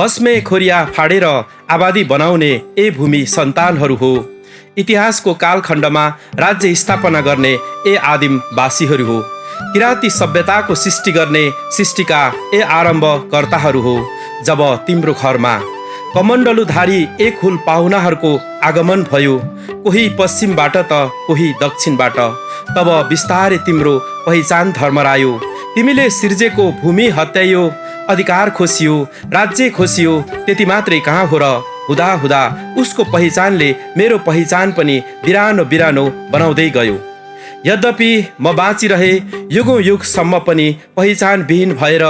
भस्मे खोरिया फाडेर आबादी बनाउने ए भूमि सन्तानहरू हो। इतिहासको कालखण्डमा राज्य स्थापना गर्ने ए आदिमवासीहरू हो। किराँती सभ्यताको सृष्टि गर्ने सृष्टिका ए आरम्भकर्ताहरू हो। जब तिम्रो घरमा कमण्डलुधारी एक हुल पाहुनाहरूको आगमन भयो, कोही पश्चिमबाट त कोही दक्षिणबाट, तब बिस्तारै तिम्रो पहिचान धर्मरायो। तिमीले सिर्जेको भूमि हत्याइयो, अधिकार खोसियो, राज्य खोसियो। त्यति मात्रै कहाँ हो र? हुँदा हुँदा उसको पहिचानले मेरो पहिचान पनि बिरानो बिरानो बनाउँदै गयो। यद्यपि म बाँचिरहे युगौँ युगसम्म पनि पहिचान विहीन भएर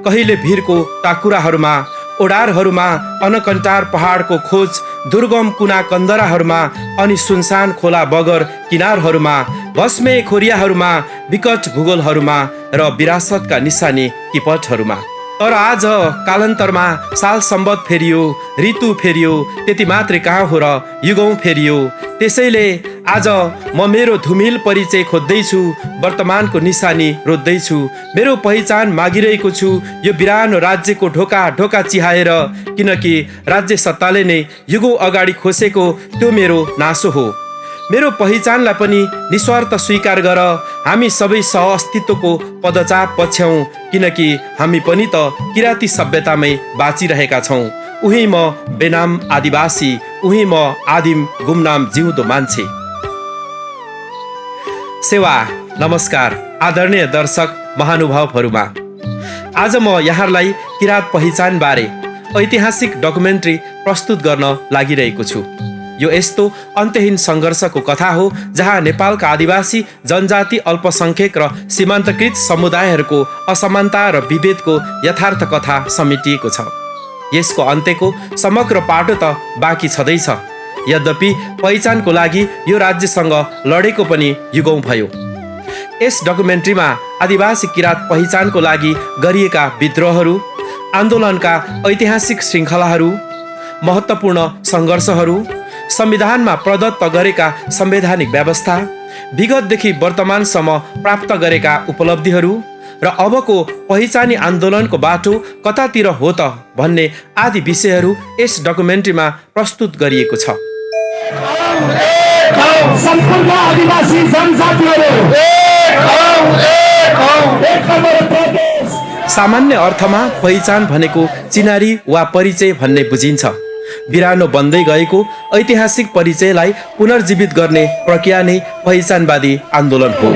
कहिले भिरको टाकुराहरूमा, ओडारहरूमा, अनकन्टार पहाडको खोज, दुर्गम कुना कन्दराहरूमा अनि सुनसान खोला बगर किनारहरूमा, भस्मे खोरियाहरूमा, विकट भूगोलहरूमा र विरासतका निशानी किपटहरूमा। तर आज कालान्तरमा साल सम्बत फेरियो, ऋतु फेरियो, त्यति मात्रै कहाँ हो र? युगौँ फेरियो। त्यसैले आज म मेरो धुमिल परिचय खोज्दैछु, वर्तमानको निशानी रोज्दैछु, मेरो पहिचान मागिरहेको छु यो बिरानो राज्यको ढोका ढोका चिहाएर, किनकि राज्य सत्ताले नै युगौँ अगाडि खोसेको त्यो मेरो नासो हो। मेरो पहिचानलाई पनि निस्वार्थ स्वीकार गर। हामी सबै सहअस्तित्वको पदचाप पछ्याउँ, किनकि हामी पनि त किराँती सभ्यतामै बाँचिरहेका छौँ। उही म बेनाम आदिवासी, उही म आदिम गुमनाम जिउँदो मान्छे। सेवा नमस्कार आदरणीय दर्शक महानुभावहरूमा। आज म यहाँहरूलाई किराँत पहिचान बारे ऐतिहासिक डकुमेन्ट्री प्रस्तुत गर्न लागिरहेको छु। यो यस्तो अन्त्यहीन सङ्घर्षको कथा हो जहाँ नेपालका आदिवासी जनजाति, अल्पसङ्ख्यक र सीमान्तकृत समुदायहरूको असमानता र विभेदको यथार्थ कथा समेटिएको छ। यसको अन्त्यको समग्र पाटो त बाँकी छँदैछ। यद्यपि पहिचानको लागि यो राज्यसँग लडेको पनि युगौँ भयो। यस डकुमेन्ट्रीमा आदिवासी किराँत पहिचानको लागि गरिएका विद्रोहहरू, आन्दोलनका ऐतिहासिक श्रृङ्खलाहरू, महत्त्वपूर्ण सङ्घर्षहरू, संविधानमा प्रदत्त गरेका संवैधानिक व्यवस्था, विगतदेखि वर्तमानसम्म प्राप्त गरेका उपलब्धिहरू र अबको पहिचानी आन्दोलनको बाटो कतातिर हो त भन्ने आदि विषयहरू यस डकुमेन्ट्रीमा प्रस्तुत गरिएको छ। सामान्य अर्थमा पहिचान भनेको चिनारी वा परिचय भन्ने बुझिन्छ। बिरानो बन्दै गएको ऐतिहासिक परिचयलाई पुनर्जीवित गर्ने प्रक्रिया नै पहिचानवादी आन्दोलन हो।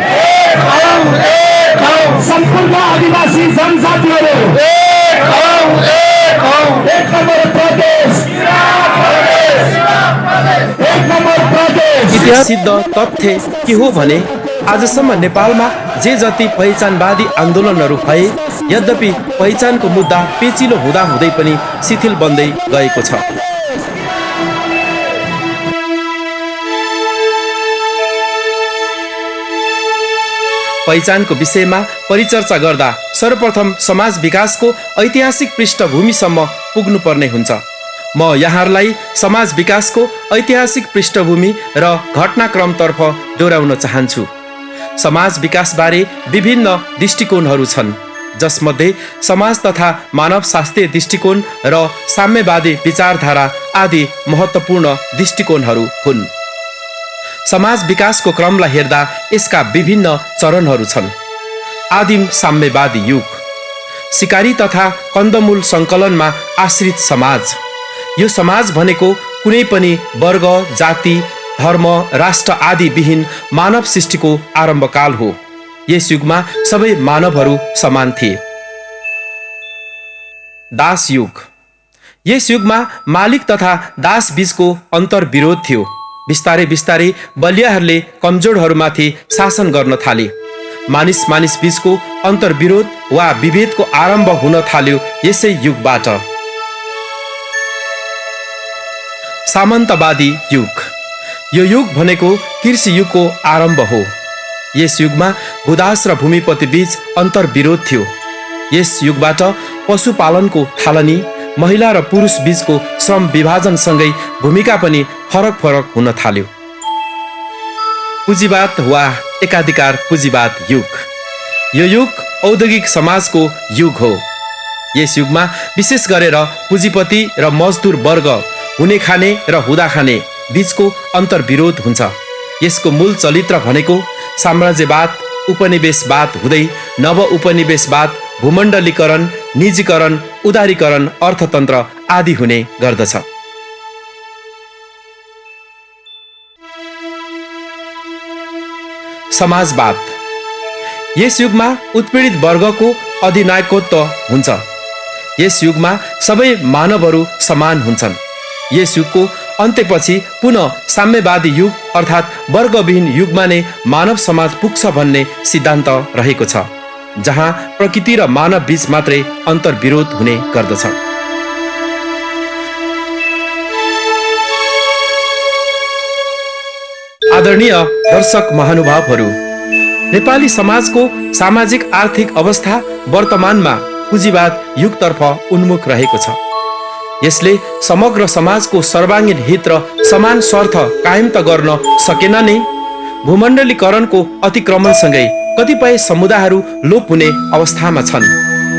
इतिहास सिद्ध तथ्य के हो भने आजसम्म नेपालमा जे जति पहिचानवादी आन्दोलनहरू भए, यद्यपि पहिचानको मुद्दा पेचिलो हुँदा हुँदै पनि शिथिल बन्दै गएको छ। पहिचानको विषयमा परिचर्चा गर्दा सर्वप्रथम समाज विकासको ऐतिहासिक पृष्ठभूमिसम्म पुग्नुपर्ने हुन्छ। म यहाँहरूलाई समाज विकासको ऐतिहासिक पृष्ठभूमि र घटनाक्रमतर्फ डोर्याउन चाहन्छु। समाज विकासबारे विभिन्न दृष्टिकोणहरू छन्, जसमध्ये समाज तथा मानवशास्त्रीय दृष्टिकोण र साम्यवादी विचारधारा आदि महत्त्वपूर्ण दृष्टिकोणहरू हुन्। समाज विकासको क्रमलाई हेर्दा यसका विभिन्न चरणहरू छन्। आदिम साम्यवादी युग, सिकारी तथा कन्दमूल सङ्कलनमा आश्रित समाज। यो समाज भनेको कुनै पनि वर्ग, जाति, धर्म, राष्ट्र आदि विहीन मानव सृष्टिको आरम्भकाल हो। यस युगमा सबै मानवहरू समान थिए। दास युग, यस युगमा मालिक तथा दास बीचको अन्तर्विरोध थियो। बिस्तारै बिस्तारै बलियाहरूले कमजोरहरूमाथि शासन गर्न थाले। मानिस मानिस बीचको अन्तर्विरोध वा विभेदको आरम्भ हुन थाल्यो यसै युगबाट। सामन्तवादी युग, यो युग भनेको कृषि युगको आरम्भ हो। यस युगमा भूदास र भूमिपति बीच अन्तर्विरोध थियो। यस युगबाट पशुपालनको थालनी, महिला र पुरुष बीचको श्रम विभाजनसँगै भूमिका पनि फरक फरक हुन थाल्यो। पुँजीवाद वा एकाधिकार पुँजीवाद युग, यो युग औद्योगिक समाजको युग हो। यस युगमा विशेष गरेर पुँजीपति र मजदुर वर्ग, हुने खाने र हुँदा खाने बीचको अन्तर्विरोध हुन्छ। यसको मूल चरित्र भनेको साम्राज्यवाद, उपनिवेशवाद हुँदै नव उपनिवेशवाद, भूमण्डलीकरण, निजीकरण, उदारीकरण, अर्थतन्त्र आदि हुने गर्दछ। समाजवाद। यस युगमा उत्पीडित वर्गको अधिनायकत्व हुन्छ। यस युगमा सबै मानवहरू समान हुन्छन्। यस युगको अन्त्यपछि पुनः साम्यवादी युग अर्थात् वर्गविहीन युगमा नै मानव समाज पुग्छ भन्ने सिद्धान्त रहेको छ, जहाँ प्रकृति र मानव बीच मात्रै अन्तर्विरोध हुने गर्दछ। आदरणीय दर्शक महानुभावहरू, नेपाली समाजको सामाजिक आर्थिक अवस्था वर्तमानमा पुँजीवाद युगतर्फ उन्मुख रहेको छ। यसले समग्र समाजको सर्वाङ्गीण हित र समान स्वार्थ कायम त गर्न सकेन नै, भूमण्डलीकरणको अतिक्रमणसँगै कतिपय समुदायहरू लोप हुने अवस्थामा छन्।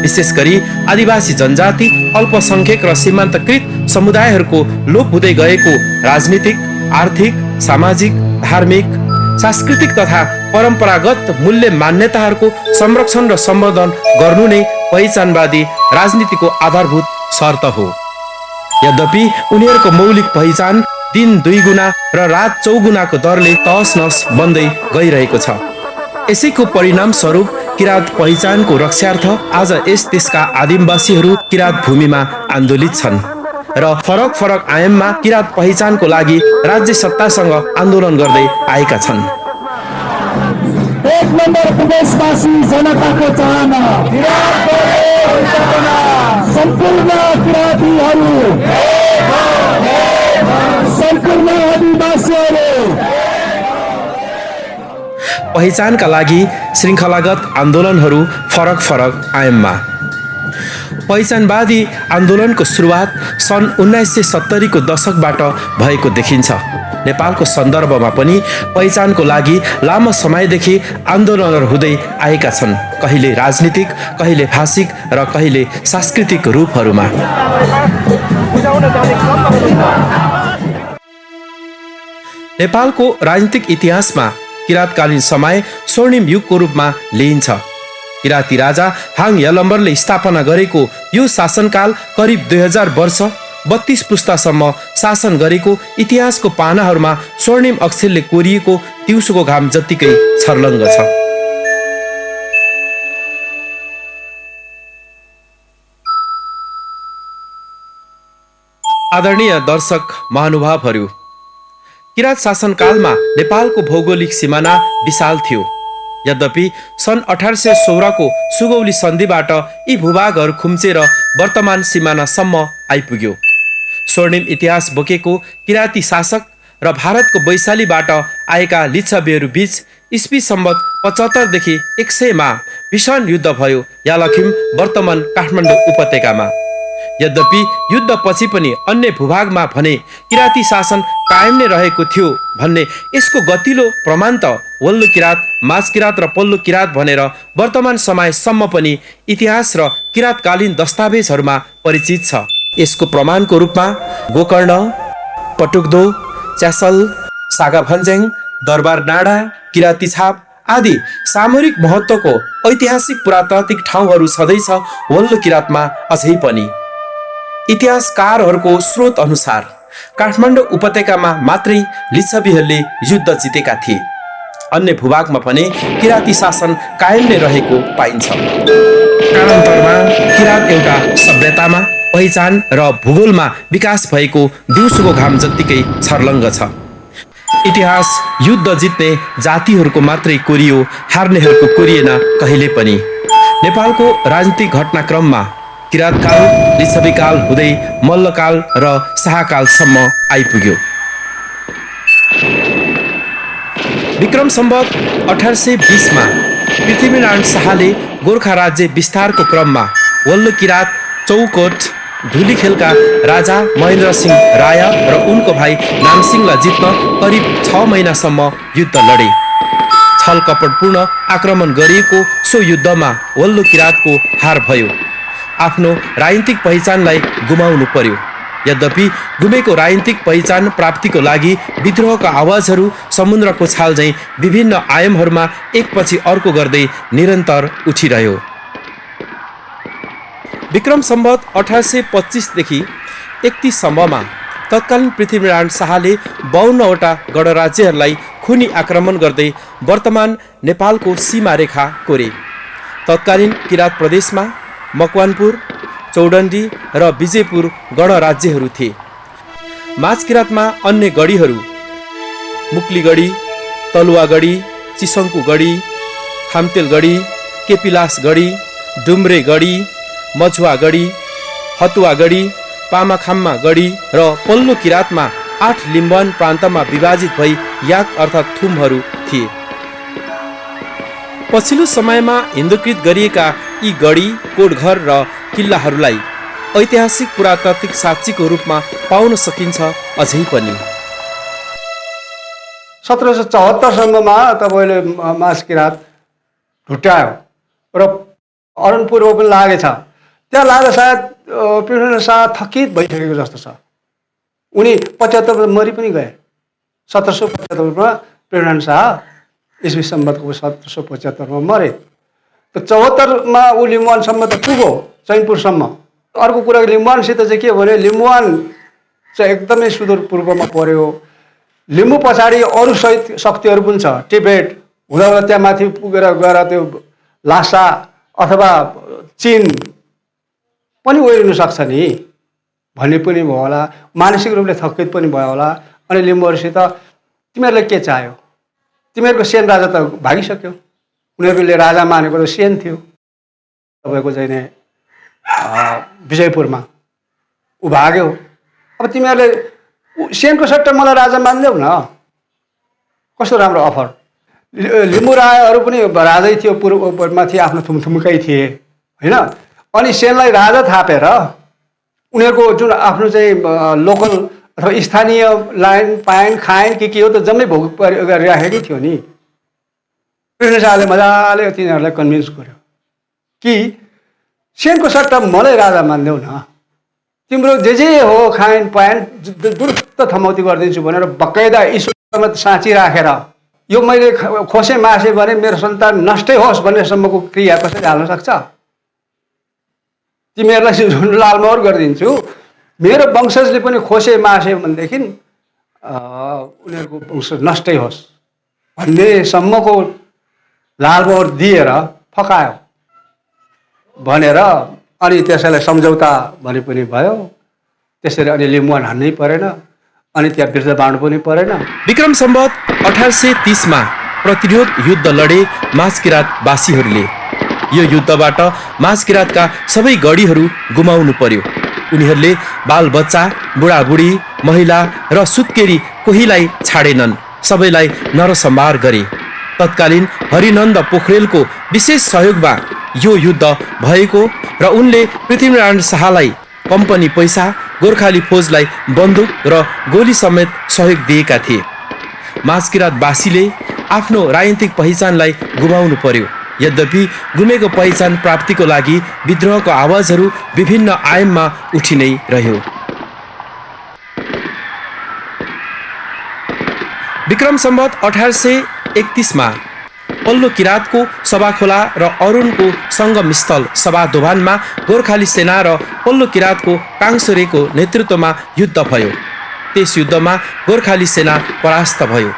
विशेष गरी आदिवासी जनजाति, अल्पसंख्यक र सीमान्तकृत समुदायहरूको लोप हुँदै गएको राजनीतिक, आर्थिक, सामाजिक, धार्मिक, सांस्कृतिक तथा परम्परागत मूल्य मान्यताहरूको संरक्षण र सम्वर्धन गर्नु नै पहिचानवादी राजनीतिको आधारभूत शर्त हो। यद्यपि उनीहरूको मौलिक पहिचान दिन 2 गुना र रात 4 गुनाको दरले तहस नहस बन्दै गइरहेको छ। यसैको परिणाम स्वरूप किराँत पहिचानको रक्षार्थ आज यस देशका आदिवासीहरू किराँत भूमिमा आन्दोलित छन् र फरक फरक आयाममा किराँत पहिचानको लागि राज्य सत्तासँग आन्दोलन गर्दै आएका छन्। एक नम्बर प्रदेशवासी जनताको चाहना, सम्पूर्ण किराँतीहरू, सम्पूर्ण आदिवासीहरू पहिचानका लागि श्रृङ्खलागत आन्दोलनहरू फरक फरक आयाममा। पहिचानवादी आन्दोलनको सुरुवात सन् 1970 को दशकबाट भएको देखिन्छ। नेपालको सन्दर्भमा पनि पहिचानको लागि लामो समयदेखि आन्दोलनहरू हुँदै आएका छन्, कहिले राजनीतिक, कहिले भाषिक र कहिले सांस्कृतिक रूपहरूमा। नेपालको राजनीतिक इतिहासमा किराँतकालीन समय स्वर्णिम युगको रूपमा लिइन्छ। किराँती राजा हाङ यलम्बरले स्थापना गरेको यो शासनकाल करिब 2000 वर्ष 32 पुस्तासम्म शासन गरेको इतिहासको पानाहरूमा स्वर्णिम अक्षरले कोरिएको दिउँसोको घाम जत्तिकै छर्लङ्ग छ। आदरणीय दर्शक महानुभावहरू, किराँत शासनकालमा नेपालको भौगोलिक सिमाना विशाल थियो। यद्यपि सन् 1816 को सुगौली सन्धिबाट यी भूभागहरू खुम्चेर वर्तमान सिमानासम्म आइपुग्यो। स्वर्णिम इतिहास बोकेको किराँती शासक र भारतको वैशालीबाट आएका लिच्छवीहरू बीच इस्वी सम्वत 75 देखि 100 मा भीषण युद्ध भयो यालखिम वर्तमान काठमाडौँ उपत्यकामा। यद्यपि युद्धपछि पनि अन्य भूभागमा भने किराँती शासन कायम नै रहेको थियो भन्ने यसको गतिलो प्रमाण त वल्लु किराँत, माझ किराँत र पल्लो किराँत भनेर वर्तमान समयसम्म पनि इतिहास र किराँतकालीन दस्तावेजहरूमा परिचित छ। यसको प्रमाणको रूपमा गोकर्ण, पटुक्दो, च्यासल, सागाभन्ज्याङ, दरबार डाँडा, किराँती छाप आदि सामरिक महत्त्वको ऐतिहासिक पुरातात्विक ठाउँहरू छँदैछ वल्लु किराँतमा अझै पनि। इतिहासकारहरूको स्रोत अनुसार काठमाडौँ उपत्यकामा मात्रै लिच्छवीहरूले युद्ध जितेका थिए। अन्य भूभागमा भने किराँती शासन कायम नै रहेको पाइन्छ। कालान्तरमा किराँत एउटा सभ्यतामा, पहिचान र भूगोलमा विकास भएको दिउँसोको घाम जत्तिकै छर्लङ्ग छ। इतिहास युद्ध जित्ने जातिहरूको मात्रै कोरियो, हार्नेहरूको कोरिएन कहिले पनि। नेपालको राजनीतिक घटनाक्रममा किराँतकाल, लिच्छवीकाल हुँदै मल्लकाल र शाहकालसम्म आइपुग्यो। विक्रम सम्वत 1820 मा पृथ्वीनारायण शाहले गोर्खा राज्य विस्तारको क्रममा वल्लु किराँत, चौकोट, धुलीखेलका राजा महेन्द्र सिंह राय र उनको भाइ नामसिंहलाई जित्न करिब 6 महिनासम्म युद्ध लडे। छल कपटपूर्ण आक्रमण गरिएको सो युद्धमा वल्लु किराँतको हार भयो। आफ्नो राजनीतिक पहिचानलाई गुमाउनु पर्यो। यद्यपि गुमेको राजनीतिक पहिचान प्राप्तिको लागि विद्रोहका आवाजहरू समुद्रको छाल झैँ विभिन्न आयामहरूमा एकपछि अर्को गर्दै निरन्तर उठिरह्यो। विक्रम सम्वत 1825 देखि 31 सम्ममा तत्कालीन पृथ्वीनारायण शाहले 52वटा गणराज्यहरूलाई खुनी आक्रमण गर्दै वर्तमान नेपालको सीमा रेखा कोरे। तत्कालीन किराँत प्रदेशमा मकवानपुर, चौडण्डी र विजयपुर गणराज्यहरू थिए। माझकिराँतमा अन्य गढीहरू मुक्लीगढी, तलुवागढी, चिसङ्कुगढी, खामतेलगढी, केपिलासगढी, डुम्रेगढी, मझुवागढी, हतुवागढी, पामाखाम्मागढी र पल्लो किराँतमा 8 लिम्बुवान प्रान्तमा विभाजित भई याक अर्थात् थुमहरू थिए। पछिल्लो समयमा हिन्दुकृत गरिएका यी गढी, कोटघर र किल्लाहरूलाई ऐतिहासिक पुरातात्विक साक्षीको रूपमा पाउन सकिन्छ अझै पनि। 1774 सम्ममा तपाईँले माझकिराँत ढुट्यायो र अरुणपूर्व पनि लागेछ। त्यहाँ लाग्दा सायद पृथ्वीनारायण शाह थकित भइसकेको जस्तो छ। उनी 75 मरि पनि गए। 1775 मा पृथ्वीनारायण शाह इस्वी सम्वतको 1775 मा मरे। त 74 मा ऊ लिम्बुवानसम्म त पुग्यो, चैनपुरसम्म। अर्को कुरा लिम्बुवानसित चाहिँ के भने लिम्बुवान चाहिँ एकदमै सुदूर पूर्वमा पर्यो। लिम्बू पछाडि अरू शक्तिहरू पनि छ। टिबेट हुँदा त्यहाँ माथि पुगेर गएर त्यो लासा अथवा चीन पनि ओर्लिन सक्छ नि भन्ने पनि भयो होला। मानसिक रूपले थकित पनि भयो होला। अनि लिम्बूहरूसित तिमीहरूलाई के चाह्यो? तिमीहरूको सेन राजा त भागिसक्यो। उनीहरूले राजा मानेको त सेन थियो तपाईँको चाहिँ नि विजयपुरमा, ऊ भाग्यो। अब तिमीहरूले सेनको सट्टा मलाई राजा मानिदेऊ न। कस्तो राम्रो अफर। लिम्बू रायहरू पनि राजै थियो, पूर्वमाथि आफ्नो थुमथुमकै थिए होइन। अनि सेनलाई राजा थापेर उनीहरूको जुन आफ्नो चाहिँ लोकल अथवा स्थानीय लाइन पाइन खाइन के हो त जम्मै भोग गरिराखेकै थियो नि। पृथ्वी शाहले मजाले तिनीहरूलाई कन्भिन्स गर्यो कि सेनको सट्टा मलाई राजा मानिदेऊ न। तिम्रो जे हो खाइन पाइन दुरुस्त थमौती गरिदिन्छु भनेर बकाइदा ईश्वरमा साँची राखेर यो मैले खोसे मासे भने मेरो सन्तान नष्टै होस् भन्नेसम्मको क्रिया कसरी हाल्न सक्छ? तिमीहरूलाई जुन लालमोहर गरिदिन्छु, मेरो वंशजले पनि खोसे मासे भनेदेखि उनीहरूको वंश नष्टै होस् भन्नेसम्मको लालमोहर दिएर फकायो भनेर अनि त्यसैलाई सम्झौता भने पनि भयो। त्यसरी अनि लिम्बुवान हान्नै परेन, अनि त्यहाँ बिर्द बाँड्नु पनि परेन। विक्रम सम्वत 1830 मा प्रतिरोध युद्ध लडे माझकिराँतवासीहरूले। यो युद्धबाट माझकिराँतका सबै गढीहरू गुमाउनु पर्यो। उनीहरूले बालबच्चा, बुढाबुढी, महिला र सुत्केरी कोहीलाई छाडेनन्, सबैलाई नरसंहार गरे। तत्कालीन हरिनन्द पोखरेलको विशेष सहयोगमा यो युद्ध भएको र उनले पृथ्वीनारायण शाहलाई कम्पनी पैसा, गोर्खाली फौजलाई बन्दुक र गोली समेत सहयोग दिएका थिए। माझकिराँतवासीले आफ्नो राजनीतिक पहिचानलाई गुमाउनु पर्यो। यद्यपि गुमेको पहिचान प्राप्तिको लागि विद्रोहको आवाजहरू विभिन्न आयाममा उठि नै रह्यो। विक्रम सम्वत 1831 मा पल्लो किराँतको सभाखोला र अरुणको सङ्गमस्थल सभादोभानमा गोर्खाली सेना र पल्लो किराँतको काङसोरेको नेतृत्वमा युद्ध भयो। त्यस युद्धमा गोर्खाली सेना परास्त भयो।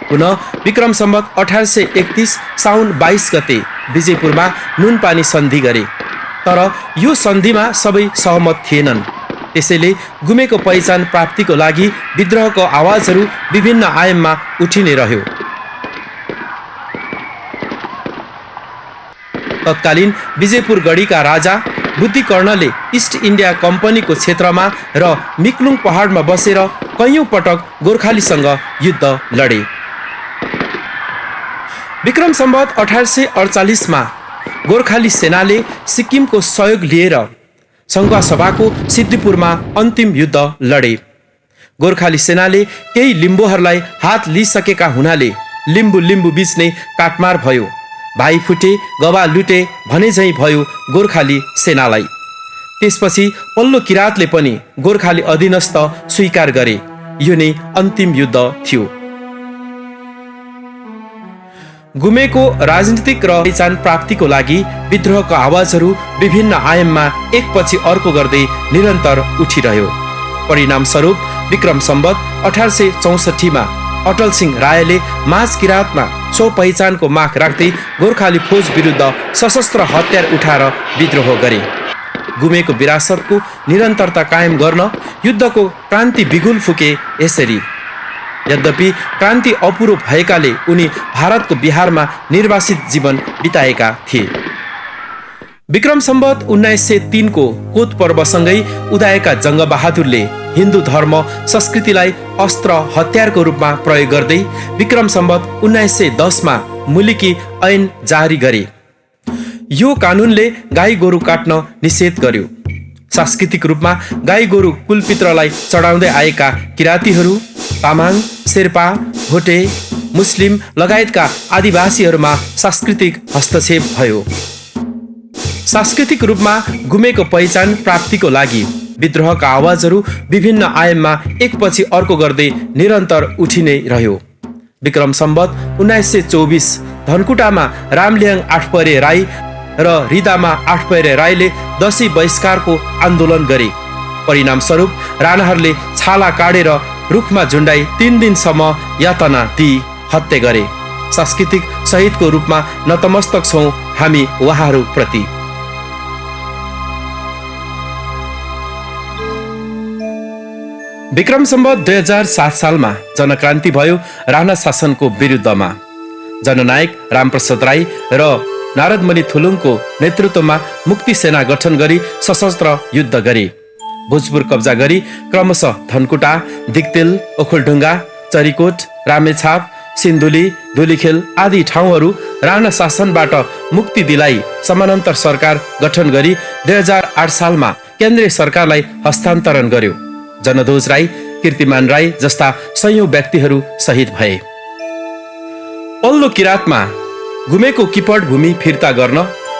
पुनः विक्रम सम्वत 1831 साउन 22 गते विजयपुरमा नुनपानी सन्धि गरे। तर यो सन्धिमा सबै सहमत थिएनन्। त्यसैले गुमेको पहिचान प्राप्तिको लागि विद्रोहको आवाजहरू विभिन्न आयाममा उठि नै रह्यो। तत्कालीन विजयपुर गढीका राजा बुद्धिकर्णले इस्ट इन्डिया कम्पनीको क्षेत्रमा र मिक्लुङ पहाडमा बसेर कैयौं पटक गोर्खालीसँग युद्ध लडे। विक्रम सम्वत 1848 मा गोर्खाली सेनाले सिक्किमको सहयोग लिएर सङ्घुवा सभाको सिद्धिपुरमा अन्तिम युद्ध लडे। गोर्खाली सेनाले केही लिम्बूहरूलाई हात लिइसकेका हुनाले लिम्बू बीच नै काटमार भयो। भाइ फुटे गवा लुटे भने झैँ भयो गोर्खाली सेनालाई। त्यसपछि पल्लो किराँतले पनि गोर्खाली अधीनस्थ स्वीकार गरे। यो नै अन्तिम युद्ध थियो। गुमेको राजनीतिक र पहिचान प्राप्तिको लागि विद्रोहको आवाजहरू विभिन्न आयाममा एकपछि अर्को गर्दै निरन्तर उठिरह्यो। परिणामस्वरूप विक्रम सम्वत 1864 अटल सिंह रायले माझ किराँतमा सो पहिचानको माग राख्दै गोर्खाली फौज विरुद्ध सशस्त्र हतियार उठाएर विद्रोह गरे। गुमेको विरासतको निरन्तरता कायम गर्न युद्धको क्रान्ति बिगुल फुके यसरी। यद्यपि क्रान्ति अपुरो भएकाले उनी भारतको बिहारमा निर्वासित जीवन बिताएका थिए। विक्रम सम्वत 1903 को कोत पर्वसँगै उदाएका जङ्गबहादुरले हिन्दू धर्म संस्कृतिलाई अस्त्र हतियारको रूपमा प्रयोग गर्दै विक्रम सम्वत 1910 मा मुलिकी ऐन जारी गरे। यो कानुनले गाई गोरु काट्न निषेध गर्यो। सांस्कृतिक रूपमा गाई गोरु कुलपित्रलाई चढाउँदै आएका किराँतीहरू, तामाङ, शेर्पा, भोटे, मुस्लिम लगायतका आदिवासीहरूमा सांस्कृतिक हस्तक्षेप भयो। सांस्कृतिक रूपमा गुमेको पहिचान प्राप्तिको लागि विद्रोहका आवाजहरू विभिन्न आयाममा एकपछि अर्को गर्दै निरन्तर उठि नै रह्यो। विक्रम सम्वत 1924 धनकुटामा रामलिहाङ आठपरे राई र रिदामा आठपरे राईले दशैं बहिष्कारको आन्दोलन गरे। परिणामस्वरूप राणाहरूले छाला काटेर रुखमा झुन्डाई 3 दिनसम्म यातना दिई हत्या गरे। सांस्कृतिक शहीदको रूपमा नतमस्तक छौं हामी उहाँहरूप्रति। विक्रम सम्वत 2007 सालमा जनक्रान्ति भयो राणा शासनको विरुद्धमा। जननायक रामप्रसाद राई र नारदमणि थुलुङको नेतृत्वमा मुक्ति सेना गठन गरी सशस्त्र युद्ध गरे। भोजपुर कब्जा गरी क्रमशः धनकुटा, दिक्तेल, ओखलढुङ्गा, चरीकोट, रामेछाप, सिन्धुली, धुलीखेल आदि ठाउँहरू राणा शासनबाट मुक्ति दिलाई समानान्तर सरकार गठन गरी 2008 सालमा केन्द्रीय सरकारलाई हस्तान्तरण गर्यो। जनध्वज राई, कीर्तिमान राई जस्ता सयौं व्यक्तिहरू शहीद भए। पल्लो किराँतमा गुमेको किपट भूमि फिर्ता गर्न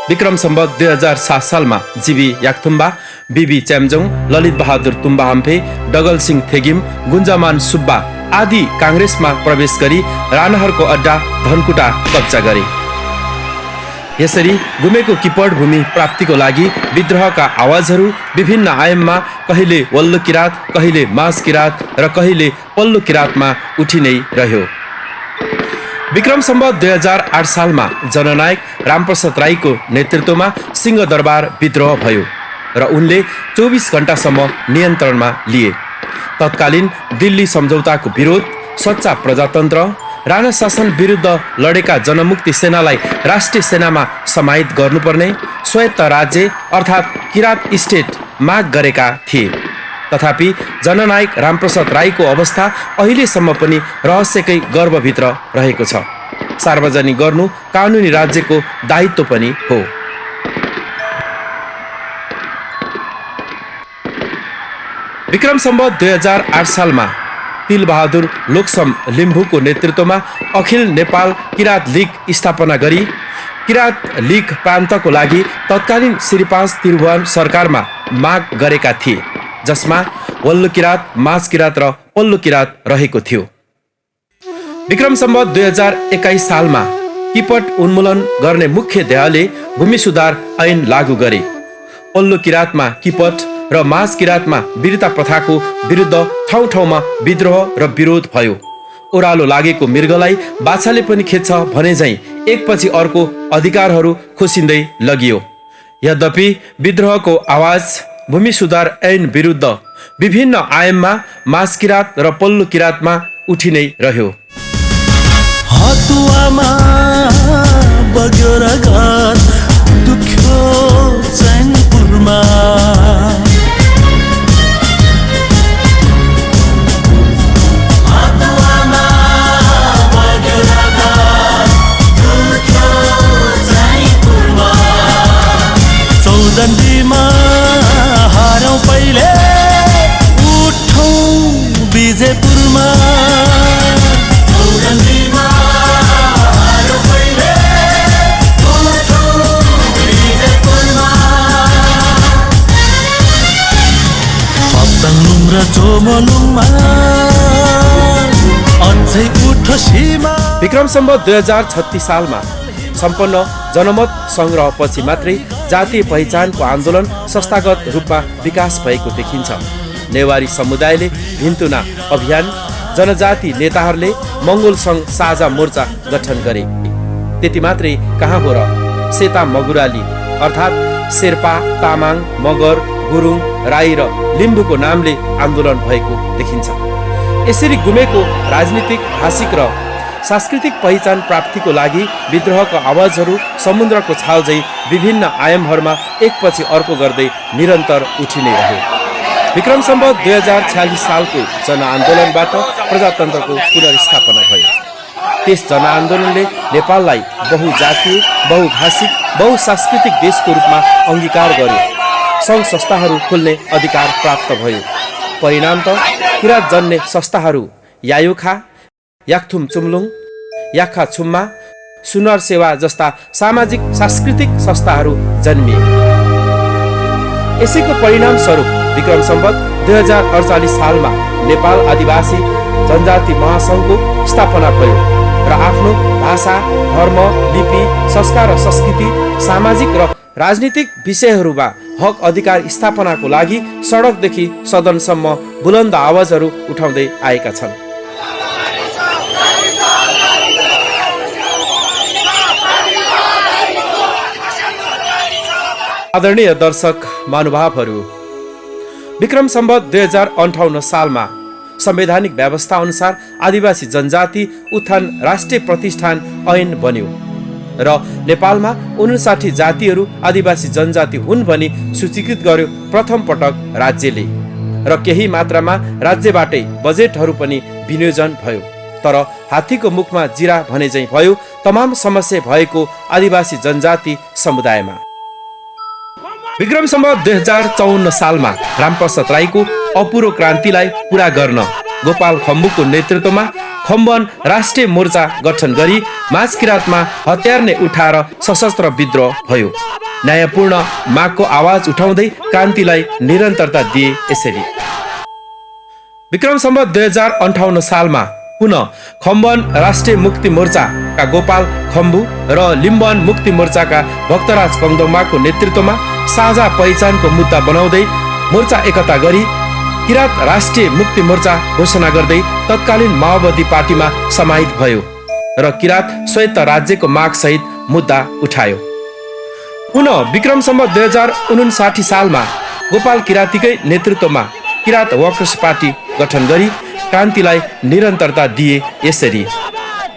विक्रम सम्वत 2007 सालमा जीबी याक्थुम्बा, बीबी च्याम्जोङ, ललित बहादुर तुम्बाहाम्फे, डगल सिंह थेगिम, गुन्जामान सुब्बा आदि काङ्ग्रेसमा प्रवेश गरी राणाहरूको अड्डा धनकुटा कब्जा गरे। यसरी गुमेको किपट भूमि प्राप्तिको लागि विद्रोहका आवाजहरू विभिन्न आयाममा कहिले वल्लो किराँत, कहिले माझ किराँत र कहिले पल्लो किराँतमा उठि नै रह्यो। विक्रम सम्वत 2008 सालमा जननायक रामप्रसाद राईको नेतृत्वमा सिंहदरबार विद्रोह भयो र उनले 24 घण्टासम्म नियन्त्रणमा लिए। तत्कालीन दिल्ली सम्झौताको विरोध, सच्चा प्रजातन्त्र, राणा शासन विरुद्ध लडेका जनमुक्ति सेनालाई राष्ट्रिय सेनामा समाहित गर्नुपर्ने, स्वायत्त राज्य अर्थात् किराँत स्टेट माग गरेका थिए। तथापि जननायक रामप्रसाद राईको अवस्था अहिलेसम्म पनि रहस्यकै गर्भभित्र रहेको छ। सार्वजनिक गर्नु कानुनी राज्यको दायित्व पनि हो। विक्रम सम्वत 2008 सालमा तिलबहादुर लोकसम लिम्बुको नेतृत्वमा अखिल नेपाल किराँत लीग स्थापना गरी किराँत लीग प्रान्तको लागि तत्कालीन श्री 5 त्रिभुवन सरकारमा माग गरेका थिए, जसमा वल्लो किराँत, माझ किराँत र पल्लो किराँत रहेको थियो। विक्रम सम्वत 2021 सालमा किपट उन्मूलन गर्ने मुख्य ध्येयले भूमि सुधार ऐन लागू गरे। पल्लो किराँतमा किपट र माझ किराँतमा वीरता प्रथाको विरुद्ध ठाउँ ठाउँमा विद्रोह र विरोध भयो। ओह्रालो लागेको मृगलाई बाछाले पनि खेद्छ भने झैं एकपछि अर्को अधिकारहरू खोसिँदै लगियो। यद्यपि विद्रोहको आवाज भूमि सुधार ऐन विरुद्ध विभिन्न आयाममा माझ किराँत र पल्लो किराँतमा उठि नै रह्यो। हतुवामा बग्यो रगत दुख्यो चैनपुरमा, हतुवामा बग्यो रगत दुख्यो चैनपुरमा, चौदण्डीमा हारौँ पहिले उठौँ विजयपुरमा, चौदण्डीमा हारौँ पहिले र चोमलुङमा अझै उठो सीमा। विक्रम सम्वत 2036 सालमा सम्पन्न जनमत सङ्ग्रहपछि मात्रै जातीय पहिचानको आन्दोलन संस्थागत रूपमा विकास भएको देखिन्छ। नेवारी समुदायले भिन्तुना अभियान, जनजाति नेताहरूले मङ्गोल सङ्घ साझा मोर्चा गठन गरे। त्यति मात्रै कहाँ हो र, सेता मगुराली अर्थात् शेर्पा, तामाङ, मगर, गुरुङ, राई र लिम्बूको नामले आन्दोलन भएको देखिन्छ। यसरी गुमेको राजनीतिक, भाषिक र सांस्कृतिक पहिचान प्राप्तिको लागि विद्रोहको आवाजहरू समुद्रको छाल झैँ विभिन्न आयामहरूमा एकपछि अर्को गर्दै निरन्तर उठि नै रहे। विक्रम सम्वत 2046 सालको जनआन्दोलनबाट प्रजातन्त्रको पुनर्स्थापना भयो। त्यस जनआन्दोलनले नेपाललाई बहुजातीय, बहुभाषिक, बहुसांस्कृतिक देशको रूपमा अङ्गीकार गर्यो। सङ्घ संस्थाहरू खोल्ने अधिकार प्राप्त भयो। परिणाम त किराँत जन्ने संस्थाहरू यायुखा, याक्थुम चुम्लुङ, याखा छुम्मा, सुनर सेवा जस्ता सामाजिक सांस्कृतिक संस्थाहरू जन्मिए। यसैको परिणाम स्वरूप विक्रम सम्वत 2048 सालमा नेपाल आदिवासी जनजाति महासङ्घको स्थापना भयो र आफ्नो भाषा, धर्म, लिपि, संस्कार र संस्कृति, सामाजिक र राजनीतिक विषयहरूमा हक अधिकार स्थापनाको लागि सडकदेखि सदनसम्म बुलन्द आवाजहरू उठाउँदै आएका छन्। आदरणीय दर्शक महानुभावहरू, विक्रम सम्वत 2058 सालमा संवैधानिक व्यवस्था अनुसार आदिवासी जनजाति उत्थान राष्ट्रिय प्रतिष्ठान ऐन बन्यो र नेपालमा 59 जातिहरू आदिवासी जनजाति हुन् भनी सूचीकृत गर्यो प्रथम पटक राज्यले। र केही मात्रामा राज्यबाटै बजेटहरू पनि विनियोजन भयो। तर हात्तीको मुखमा जिरा भने झैँ भयो तमाम समस्या भएको आदिवासी जनजाति समुदायमा। विक्रम सम्वत 2054 सालमा रामप्रसाद राईको अपुरो क्रान्तिलाई पूरा गर्न गोपाल खम्बुको नेतृत्वमा खम्बन राष्ट्रिय मोर्चा गठन गरी माझ किराँतमा हतियार नै उठाएर सशस्त्र विद्रोह भयो। न्यायपूर्ण मागको आवाज उठाउँदै क्रान्तिलाई निरन्तरता दिए। यसरी विक्रम सम्वत 2058 सालमा पुनः खम्बन राष्ट्रिय मुक्ति मोर्चाका गोपाल खम्बु र लिम्बन मुक्ति मोर्चाका भक्तराज कङदोङमाको नेतृत्वमा साझा पहिचानको मुद्दा बनाउँदै मोर्चा एकता गरी किराँत राष्ट्रिय मुक्ति मोर्चा घोषणा गर्दै तत्कालीन माओवादी पार्टीमा समाहित भयो र किराँत स्वायत्त राज्यको मागसहित मुद्दा उठायो। पुनः विक्रम सम्वत 2059 सालमा गोपाल किराँतीकै नेतृत्वमा किराँत वर्कर्स पार्टी गठन गरी क्रान्तिलाई निरन्तरता दिए।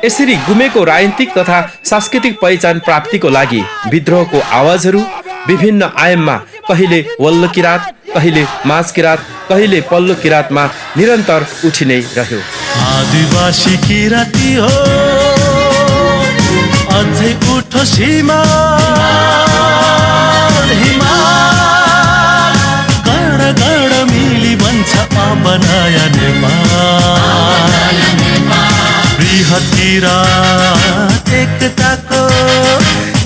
यसरी गुमेको राजनीतिक तथा सांस्कृतिक पहिचान प्राप्तिको लागि विद्रोहको आवाजहरू विभिन्न आयाममा कहिले वल्ल किराँत, कहिले माझ किराँत, कहिले पल्लो किराँतमा निरन्तर उठि नै रह्यो। आदिवासी किराँती हो अझै उठो सीमा, गण गण मिली बन्छ अब नयाँ नेपाल। बृहत किराँत एकताको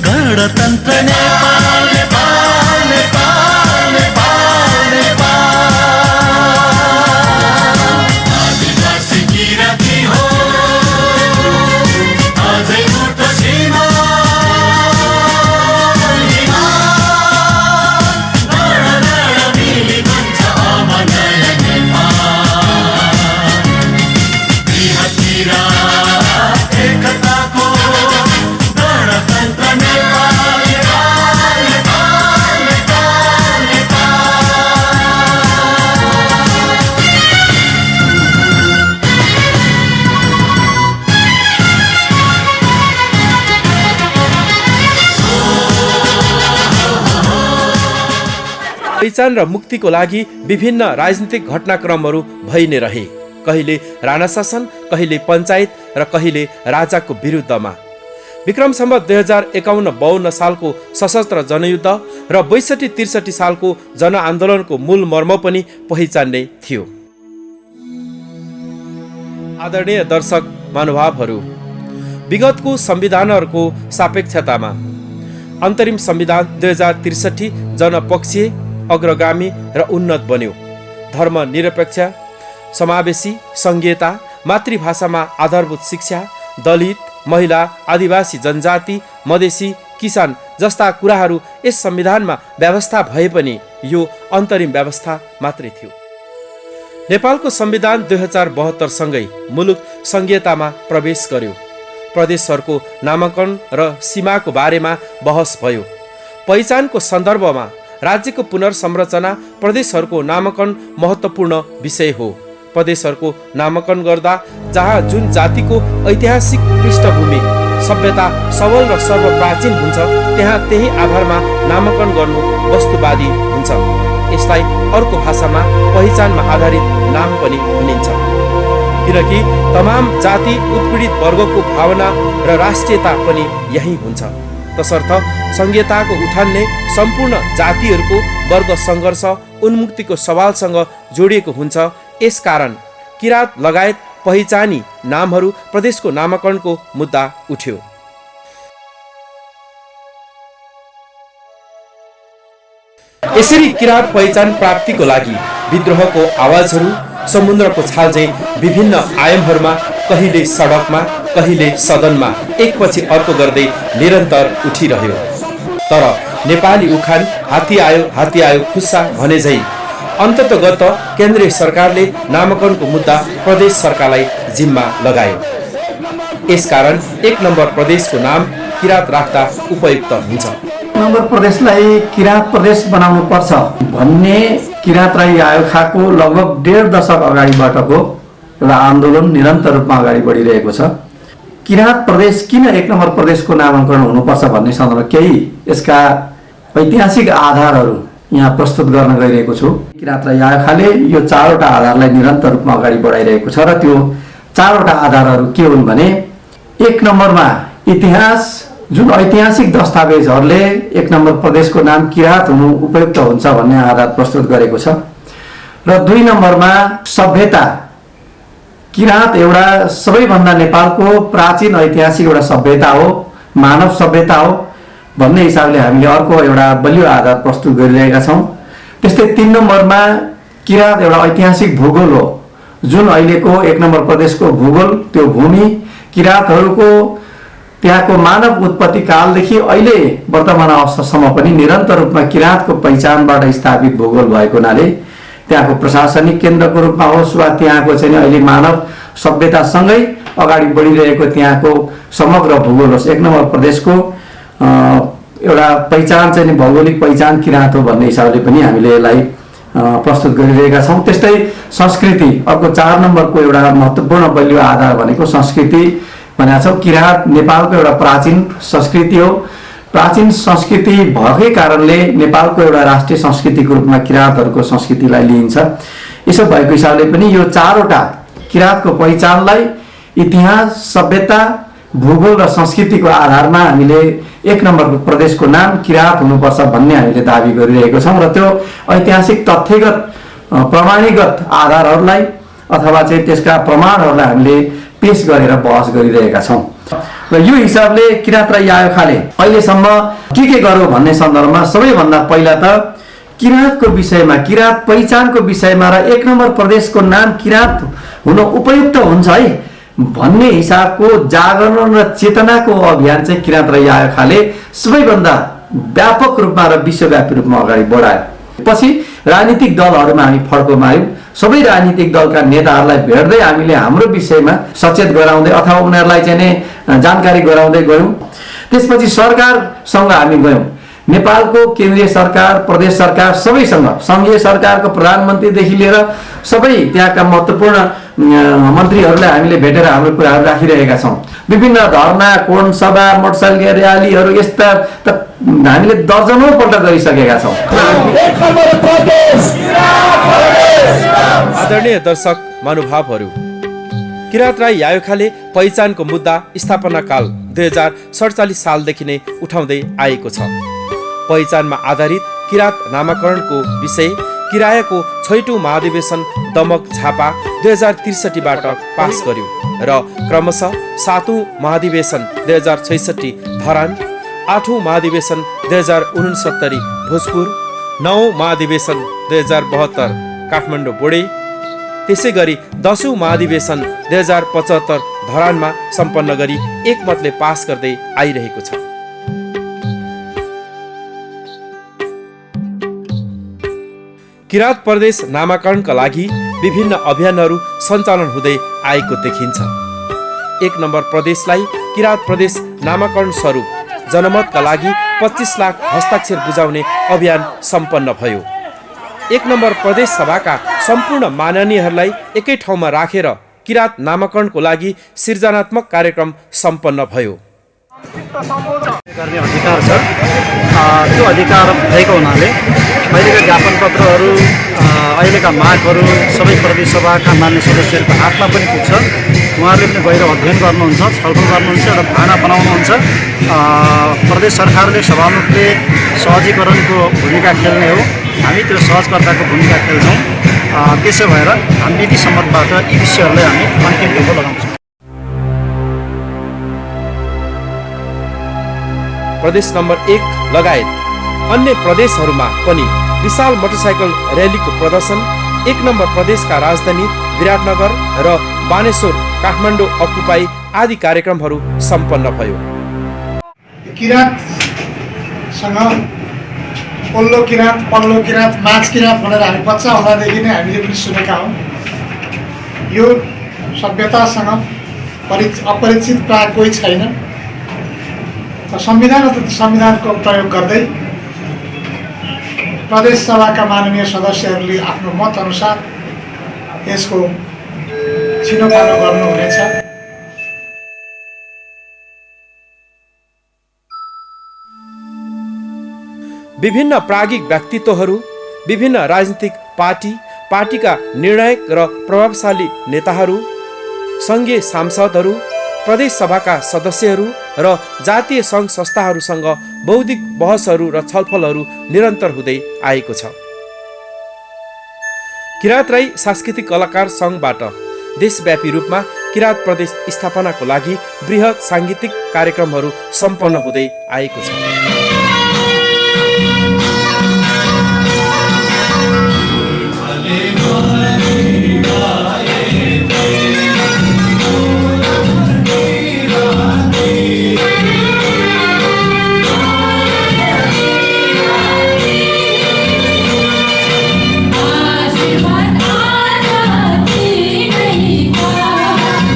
गणतन्त्र नेपाल, नेपाल, नेपाल, नेपाल, नेपाल। आदिवासी किराँती हो अझै उठो सीमा, गण गण मिली बन्छ अब नयाँ नेपाल। बृहत किराँत एकताको गणतन्त्र नेपाल, नेपाल, नेपाल, नेपाल, पहिचान र मुक्तिको लागि विभिन्न राजनीतिक घटनाक्रमहरू भइ नै रहे। कहिले राणा शासन, कहिले पञ्चायत र कहिले राजाको विरुद्धमा। विक्रम सम्वत 2051-52 सालको सशस्त्र जनयुद्ध र 62-63 सालको जनआन्दोलनको मूल मर्म पनि पहिचान नै थियो। आदरणीय दर्शक महानुभावहरू, विगतको संविधानहरूको सापेक्षतामा अन्तरिम संविधान 2063 जनपक्षीय, अग्रगामी र उन्नत बन्यो। धर्मनिरपेक्ष, समावेशी, सङ्घीयता, मातृभाषामा आधारभूत शिक्षा, दलित, महिला, आदिवासी जनजाति, मधेसी, किसान जस्ता कुराहरू यस संविधानमा व्यवस्था भए पनि यो अन्तरिम व्यवस्था मात्रै थियो। नेपालको संविधान 2072 सँगै मुलुक सङ्घीयतामा प्रवेश गर्यो। प्रदेशहरूको नामाकरण र सीमाको बारेमा बहस भयो। पहिचानको सन्दर्भमा राज्यको पुनर्संरचना, प्रदेशहरूको नामाकरण महत्त्वपूर्ण विषय हो। प्रदेशहरूको नामाकरण गर्दा जहाँ जुन जातिको ऐतिहासिक पृष्ठभूमि, सभ्यता सबल र सर्वप्राचीन हुन्छ, त्यहाँ त्यही आधारमा नामाकरण गर्नु वस्तुवादी हुन्छ। यसलाई अर्को भाषामा पहिचानमा आधारित नाम पनि भनिन्छ, किनकि तमाम जाति उत्पीडित वर्गको भावना र राष्ट्रियता पनि यही हुन्छ। तसर्थ सङ्घीयताको उठान नै सम्पूर्ण जातिहरूको वर्ग सङ्घर्ष, उन्मुक्तिको सवालसँग जोडिएको हुन्छ। यसकारण किरात लगायत पहिचानी नामहरू प्रदेशको नामाकरणको मुद्दा उठ्यो। यसरी किरात पहिचान प्राप्तिको लागि विद्रोहको आवाजहरू समुद्रको छाल चाहिँ विभिन्न आयामहरूमा, कहिले सडकमा, कहिले सदनमा एकपछि अर्को गर्दै निरन्तर उठिरह्यो। तर नेपाली उखान हात्ती आयो खुस्सा भने झै अन्ततगत केन्द्रीय सरकारले नामाकरणको मुद्दा प्रदेश सरकारलाई जिम्मा लगायो। यसकारण 1 नम्बर प्रदेशको नाम किरात राख्दा उपयुक्त हुन्छ। नम्बर प्रदेशलाई किरात प्रदेश बनाउनु पर्छ भन्ने किरात राई आयोखाको लगभग 1.5 दशक अगाडिबाटको एउटा आन्दोलन निरन्तर रूपमा अगाडि बढिरहेको छ। किरात प्रदेश किन 1 नम्बर प्रदेशको नामाकरण हुनुपर्छ भन्ने सन्दर्भमा केही यसका ऐतिहासिक आधारहरू यहाँ प्रस्तुत गर्न गइरहेको छु। किरात राई आयोखाले यो 4वटा आधारलाई निरन्तर रूपमा अगाडि बढाइरहेको छ र त्यो 4वटा आधारहरू के हुन् भने 1 नम्बरमा इतिहास, जुन ऐतिहासिक दस्तावेजहरूले 1 नम्बर प्रदेशको नाम किरात हुनु उपयुक्त हुन्छ भन्ने आधार प्रस्तुत गरेको छ। र 2 नम्बरमा सभ्यता, किरात एउटा सबैभन्दा नेपालको प्राचीन ऐतिहासिक एउटा सभ्यता हो, मानव सभ्यता हो भन्ने हिसाबले हामीले अर्को एउटा बलियो आधार प्रस्तुत गरिरहेका छौँ। त्यस्तै 3 नम्बरमा किरात एउटा ऐतिहासिक भूगोल हो, जुन अहिलेको 1 नम्बर प्रदेशको भूगोल, त्यो भूमि किरातहरूको त्यहाँको मानव उत्पत्ति कालदेखि अहिले वर्तमान अवस्थासम्म पनि निरन्तर रूपमा किरातको पहिचानबाट स्थापित भूगोल भएको हुनाले त्यहाँको प्रशासनिक केन्द्रको रूपमा होस् वा त्यहाँको चाहिँ अहिले मानव सभ्यतासँगै अगाडि बढिरहेको त्यहाँको समग्र भूगोल होस्, 1 नम्बर प्रदेशको एउटा पहिचान चाहिँ भौगोलिक पहिचान किरात हो भन्ने हिसाबले पनि हामीले यसलाई प्रस्तुत गरिरहेका छौँ। त्यस्तै संस्कृति, अर्को 4 नम्बरको एउटा महत्त्वपूर्ण बलियो आधार भनेको संस्कृति भनेको छौँ। किरात नेपालको एउटा प्राचीन संस्कृति हो। प्राचीन संस्कृति भएकै कारणले नेपालको एउटा राष्ट्रिय संस्कृतिको रूपमा किरातहरूको संस्कृतिलाई लिइन्छ। यसो भएको हिसाबले पनि यो 4वटा किरातको पहिचानलाई इतिहास, सभ्यता, भूगोल र संस्कृतिको आधारमा हामीले 1 नम्बरको प्रदेशको नाम किरात हुनुपर्छ भन्ने हामीले दाबी गरिरहेको छौँ। र त्यो ऐतिहासिक तथ्यगत प्रमाणिगत आधारहरूलाई अथवा चाहिँ त्यसका प्रमाणहरूलाई हामीले पेश गरेर बहस गरिरहेका छौँ। र यो हिसाबले किरात राई आयोखाले अहिलेसम्म के गर्यो भन्ने सन्दर्भमा सबैभन्दा पहिला त किरातको विषयमा, किरात पहिचानको विषयमा र 1 नम्बर प्रदेशको नाम किरात हुन उपयुक्त हुन्छ है भन्ने हिसाबको जागरण र चेतनाको अभियान चाहिँ किरात राई आयोखाले सबैभन्दा व्यापक रूपमा र विश्वव्यापी रूपमा अगाडि बढायो। पछि राजनीतिक दलहरूमा हामी फड्को मार्यौँ। सबै राजनीतिक दलका नेताहरूलाई भेट्दै हामीले हाम्रो विषयमा सचेत गराउँदै अथवा उनीहरूलाई चाहिँ जानकारी गराउँदै गयौँ। त्यसपछि सरकारसँग हामी गयौँ। नेपालको केन्द्रीय सरकार, प्रदेश सरकार सबैसँग, सङ्घीय सरकारको प्रधानमन्त्रीदेखि लिएर सबै त्यहाँका महत्त्वपूर्ण मन्त्रीहरूलाई हामीले भेटेर हाम्रो कुराहरू राखिरहेका छौँ। विभिन्न धरना, कोण सभा, मोटरसाइकल र्यालीहरू यस्ता त हामीले दर्जनौँपल्ट गरिसकेका छौँ। आदरणीय दर्शक महानुभावहरू, किरात राई आयोखाले पहिचानको मुद्दा स्थापना काल 2047 सालदेखि नै उठाउँदै आएको छ। पहिचानमा आधारित किरात नामाकरणको विषय किरायको 6औं महाधिवेशन दमक झापा 2063बाट पास गर्यो र क्रमशः 7औं महाधिवेशन 2066 धरान, 8औं महाधिवेशन 2069 भोजपुर, 9औं महाधिवेशन 2072 काठमाडौँ बोर्डे। त्यसै गरी 10औं महाधिवेशन 2075 धरानमा सम्पन्न गरी एकमतले पास गर्दै आइरहेको छ। किराँत प्रदेश नामाकरणका लागि विभिन्न अभियानहरू सञ्चालन हुँदै आएको देखिन्छ। 1 नम्बर प्रदेशलाई किराँत प्रदेश नामाकरण स्वरूप जनमतका लागि 25 लाख हस्ताक्षर बुझाउने अभियान सम्पन्न भयो। 1 नम्बर प्रदेश सभाका सम्पूर्ण माननीयहरूलाई एकै ठाउँमा राखेर किराँत नामाकरणको लागि सृजनात्मक कार्यक्रम सम्पन्न भयो। गर्ने अधिकार छ। त्यो अधिकार भएको हुनाले अहिलेका ज्ञापन पत्रहरू, अहिलेका मागहरू सबै प्रदेश सभाका मान्य सदस्यहरूको हातमा पनि पुग्छ। उहाँहरूले पनि गएर अध्ययन गर्नुहुन्छ, छलफल गर्नुहुन्छ, एउटा धारणा बनाउनुहुन्छ। प्रदेश सरकारले, सभामुखले सहजीकरणको भूमिका खेल्ने हो, हामी त्यो सहजकर्ताको भूमिका खेल्छौँ। त्यसो भएर हामी विधि सम्मतबाट यी विषयहरूलाई हामी अन्तिम टेको लगाउँछौँ। प्रदेश नम्बर 1 लगायत अन्य प्रदेशहरूमा पनि विशाल मोटरसाइकल र्यालीको प्रदर्शन 1 नम्बर प्रदेशका राजधानी विराटनगर र बानेश्वर, काठमाडौँ अकुपाई आदि कार्यक्रमहरू सम्पन्न भयो। किराँतसँग पल्लो किराँत, पल्लो किराँत, माझ किराँत भनेर हामी बच्चा हुँदादेखि नै हामीले पनि सुनेका हौँ। यो सभ्यतासँग अपरिचित प्राय कोही छैन। संविधान अथवा संविधानको प्रयोग गर्दै प्रदेश सभाका माननीय सदस्यहरूले आफ्नो मत अनुसार यसको छिनोफानो गर्नुहुनेछ। विभिन्न प्राज्ञिक व्यक्तित्वहरू, विभिन्न राजनीतिक पार्टीका निर्णायक र प्रभावशाली नेताहरू, सङ्घीय सांसदहरू, प्रदेश सभाका सदस्यहरू र जातीय सङ्घ संस्थाहरूसँग बौद्धिक बहसहरू र छलफलहरू निरन्तर हुँदै आएको छ। किराँत राई सांस्कृतिक कलाकार सङ्घबाट देशव्यापी रूपमा किराँत प्रदेश स्थापनाको लागि बृहत साङ्गीतिक कार्यक्रमहरू सम्पन्न हुँदै आएको छ।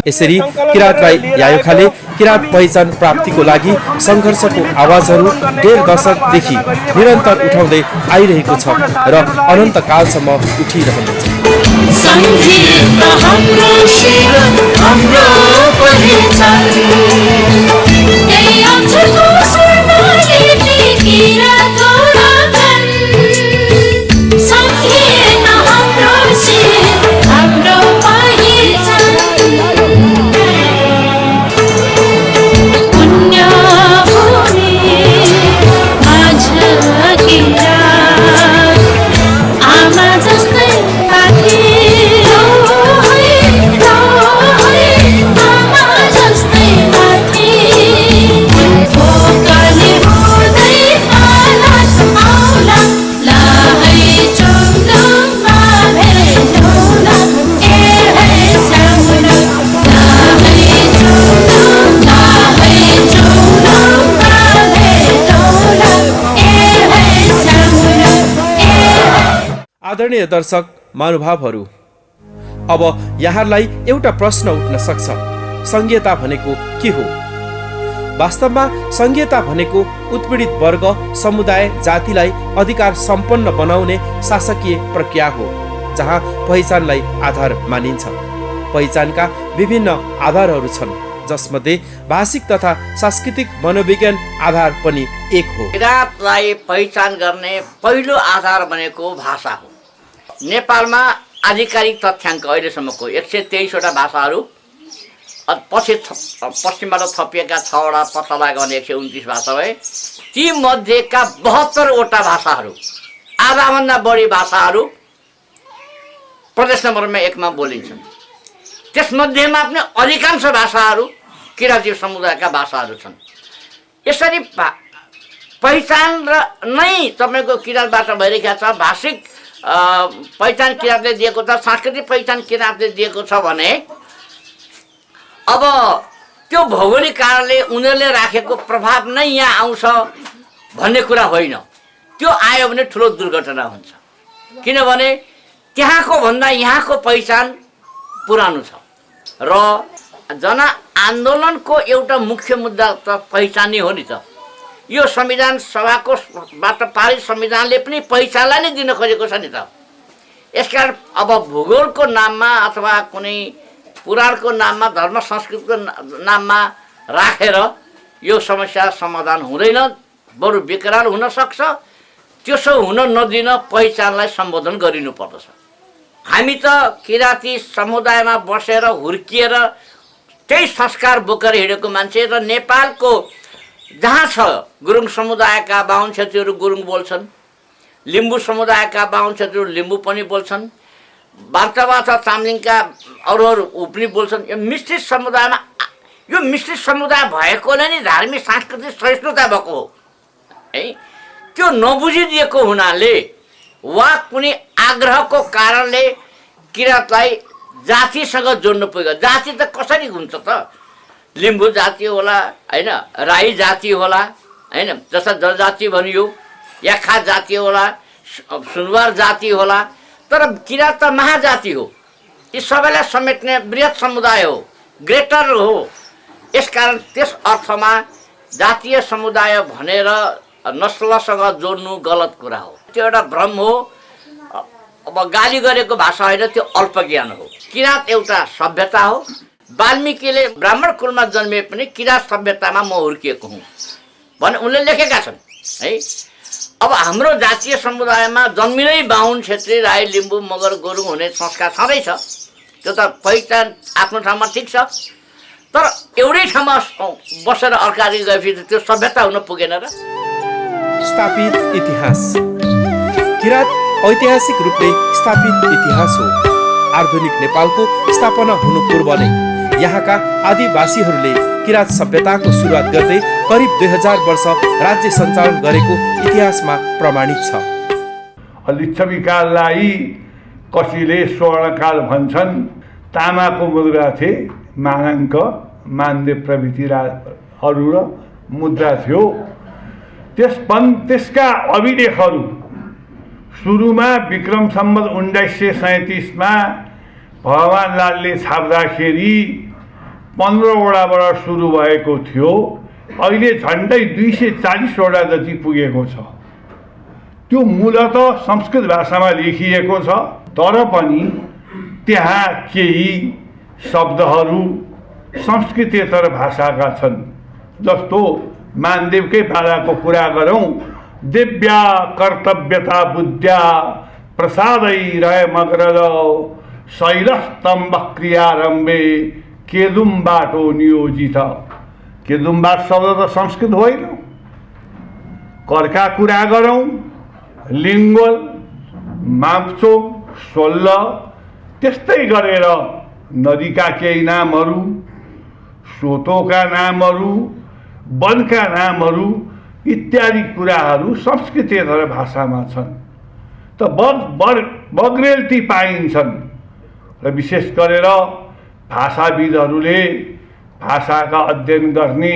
यसरी किराँत राई यायोखाले किराँत पहिचान प्राप्तिको लागि सङ्घर्षको आवाजहरू 1.5 दशकदेखि निरन्तर उठाउँदै आइरहेको छ र अनन्तकालसम्म उठिरहनेछ। आदरणीय दर्शक महानुभावहरू, अब यहाँलाई एउटा प्रश्न उठ्न सक्छ, संघीयता भनेको के हो? वास्तवमा संघीयता भनेको उत्पीडित वर्ग, समुदाय, जातिलाई अधिकार सम्पन्न बनाउने शासकीय प्रक्रिया हो, जहाँ पहिचानलाई आधार मानिन्छ। पहिचानका विभिन्न आधारहरू छन्, जसमध्ये भाषिक तथा सांस्कृतिक मनोविज्ञान आधार पनि एक हो। किराँतलाई पहिचान गर्ने पहिलो आधार भनेको भाषा हो। नेपालमा आधिकारिक तथ्याङ्क अहिलेसम्मको 123वटा भाषाहरू, पश्चिमबाट थपिएका 6वटा पत्ता लाग्यो भने 129 भाषा भए। ती मध्येका 72वटा भाषाहरू, आधाभन्दा बढी भाषाहरू प्रदेश नम्बर 1 मा बोलिन्छन्। त्यसमध्येमा पनि अधिकांश भाषाहरू किराँती समुदायका भाषाहरू छन्। यसरी पहिचान र नै तपाईँको किराँतबाट भइरहेको छ। भाषिक पहिचान किराँतले दिएको छ, सांस्कृतिक पहिचान किराँतले दिएको छ भने अब त्यो भौगोलिक कारणले उनीहरूले राखेको प्रभाव नै यहाँ आउँछ भन्ने कुरा होइन। त्यो आयो भने ठुलो दुर्घटना हुन्छ, किनभने त्यहाँको भन्दा यहाँको पहिचान पुरानो छ र जनआन्दोलनको एउटा मुख्य मुद्दा त पहिचान नै हो नि त। यो संविधान सभाको बाट पारित संविधानले पनि पहिचानलाई नै दिन खोजेको छ नि त। यसकारण अब भूगोलको नाममा अथवा कुनै पुराणको नाममा, धर्म संस्कृतिको नाममा राखेर यो समस्या समाधान हुँदैन, बरु विकराल हुन सक्छ। त्यसो हुन नदिन पहिचानलाई सम्बोधन गरिनु पर्दछ। हामी त किराँती समुदायमा बसेर हुर्किएर त्यही संस्कार बोकेर हिँडेको मान्छे र नेपालको जहाँ छ गुरुङ समुदायका बाहुन क्षेत्रीहरू गुरुङ बोल्छन्, लिम्बू समुदायका बाहुन क्षेत्रीहरू लिम्बू पनि बोल्छन्, बान्तवा छ चामलिङका अरूहरू पनि बोल्छन्। यो मिश्रित समुदायमा, यो मिश्रित समुदाय भएकोले नै धार्मिक सांस्कृतिक सहिष्णुता भएको हो है। त्यो नबुझिदिएको हुनाले वा कुनै आग्रहको कारणले किराँतलाई जातिसँग जोड्नु पुग्यो। जाति त कसरी हुन्छ त? लिम्बू जाति होला होइन, राई जाति होला होइन, जस्ता जनजाति भनियो, याखा जाति होला, सुनवार जाति होला, तर किराँत त महाजाति हो। यी सबैलाई समेट्ने बृहत समुदाय हो, ग्रेटर हो। यसकारण त्यस अर्थमा जातीय समुदाय भनेर नस्लसँग जोड्नु गलत कुरा हो, त्यो एउटा भ्रम हो। अब गाली गरेको भाषा होइन, त्यो अल्पज्ञान हो। किराँत एउटा सभ्यता हो। वाल्मिकीले ब्राह्मण कुलमा जन्मिए पनि किराँत सभ्यतामा म हुर्किएको हुँ भने उनले लेखेका छन् है। अब हाम्रो जातीय समुदायमा जन्मिनै बाहुन क्षेत्री राई लिम्बू मगर गुरुङ हुने संस्कार छँदैछ। त्यो त पहिचान आफ्नो ठाउँमा ठिक छ, तर एउटै ठाउँमा बसेर अर्काले गएपछि त्यो सभ्यता हुन पुगेन र। स्थापित इतिहास। किराँत ऐतिहासिक रूपले स्थापित इतिहास हो। आधुनिक नेपालको स्थापना हुनु पूर्व नै यहाँका आदिवासीहरूले किराँत सभ्यताको सुरुवात गर्दै करिब 2000 वर्ष राज्य सञ्चालन गरेको इतिहासमा प्रमाणित छ। लिच्छवी काललाई कसैले स्वर्णकाल भन्छन्। तामाको मुद्रा थिए, मानाङ्क मानदेव प्रभृति अरू र मुद्रा थियो। त्यसका अभिलेखहरू सुरुमा विक्रम सम्वत 1937मा भगवानलालले छाप्दाखेरि 15वटाबाट सुरु भएको थियो। अहिले झन्डै 240वटा जति पुगेको छ। त्यो मूलत संस्कृत भाषामा लेखिएको छ, तर पनि त्यहाँ केही शब्दहरू संस्कृतेतर भाषाका छन्। जस्तो मानदेवकै पालाको कुरा गरौँ, दिव्या कर्तव्यता बुद्ध्या प्रसादै रहे मग्रद शैलस्तम्भ क्रियारम्भे केदुम बाटो नियोजित। केदुम बाट शब्द त संस्कृत होइन। करका कुरा गरौँ, लिङ्गोल, माप्चोक, सोल्ल, त्यस्तै गरेर नदीका केही नामहरू, सोतोका नामहरू, वनका नामहरू इत्यादि कुराहरू संस्कृतेतर भाषामा छन्। त बग्रेल्ती पाइन्छन् र विशेष गरेर भाषाविदहरूले, भाषाका अध्ययन गर्ने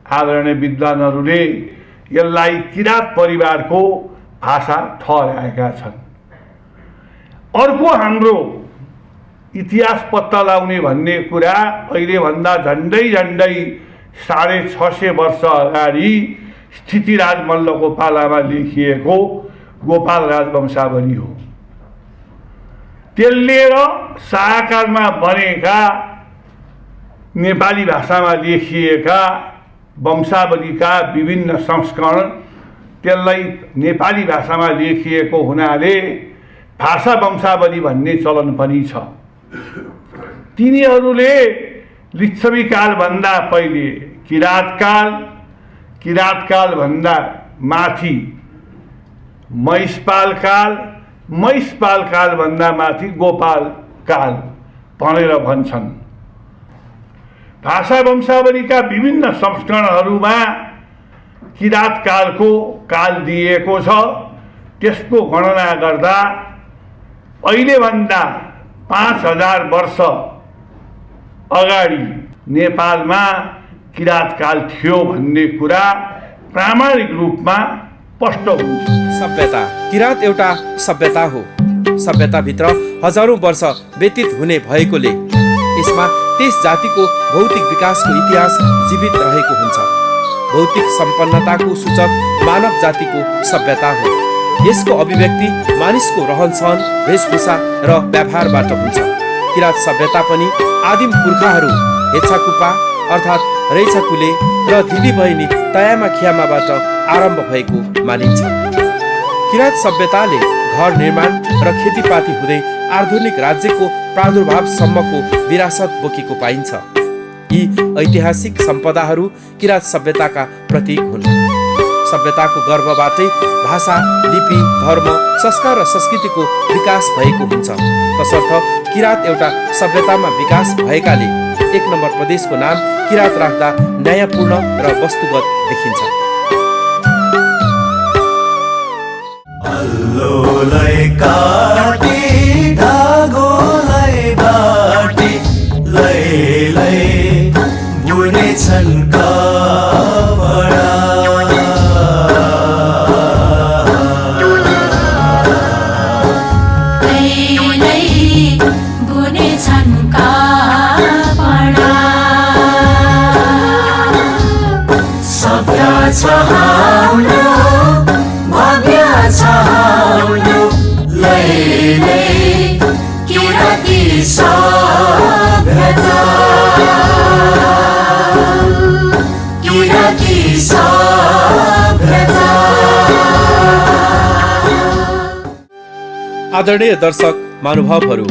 आदरणीय विद्वानहरूले यसलाई किराँत परिवारको भाषा ठहराएका छन्। अर्को हाम्रो इतिहास पत्ता लगाउने भन्ने कुरा अहिलेभन्दा झन्डै 650 वर्ष अगाडि स्थितिराज मल्लको पालामा लेखिएको गोपाल राजवंशावली हो। त्यसले र शाहकालमा बनेका नेपाली भाषामा लेखिएका वंशावलीका विभिन्न संस्करण त्यसलाई नेपाली भाषामा लेखिएको हुनाले भाषा वंशावली भन्ने चलन पनि छ। तिनीहरूले लिच्छवी कालभन्दा पहिले किराँतकाल भन्दा माथि महिषपाल काल भन्दा माथि गोपाल काल भनेर भन्छन्। भाषा वंशावलीका विभिन्न संस्करणहरूमा किराँत कालको काल दिएको छ। त्यसको गणना गर्दा अहिलेभन्दा 5000 वर्ष अगाडि नेपालमा किराँतकाल थियो भन्ने कुरा प्रामाणिक रूपमा स्पष्ट हुन्छ। सभ्यता किराँत एउटा सभ्यता हो। सभ्यताभित्र हजारौं वर्ष व्यतीत हुने भएकोले यसमा त्यस जातिको भौतिक विकासको इतिहास जीवित रहेको हुन्छ। भौतिक सम्पन्नताको सूचक मानव जातिको सभ्यता हो। यसको अभिव्यक्ति मानिसको रहनसहन, वेशभूषा र व्यवहारबाट हुन्छ। किराँत सभ्यता पनि आदिम पुर्खाहरू हेछाकुपा अर्थात् रैछाकुले र दिदी बहिनी तयामा खियामाबाट आरम्भ भएको मानिन्छ। किराँत सभ्यताले घर निर्माण र खेतीपाती हुँदै आधुनिक राज्यको प्रादुर्भावसम्मको विरासत बोकेको पाइन्छ। यी ऐतिहासिक सम्पदाहरू किराँत सभ्यताका प्रतीक हुन्। सभ्यताको गर्भबाटै भाषा, लिपि, धर्म, संस्कार र संस्कृतिको विकास भएको हुन्छ। तसर्थ किराँत एउटा सभ्यतामा विकास भएकाले 1 नम्बर प्रदेशको नाम किराँत राख्दा न्यायपूर्ण र वस्तुगत देखिन्छ। अल्लोलाई काटी धागोलाई बाटी लै बुनेछन् कपडा छ हाम्रो भव्य छ हाम्रो लै किराँती सभ्यता किराँती सभ्यता। आदरणीय दर्शक महानुभावहरू,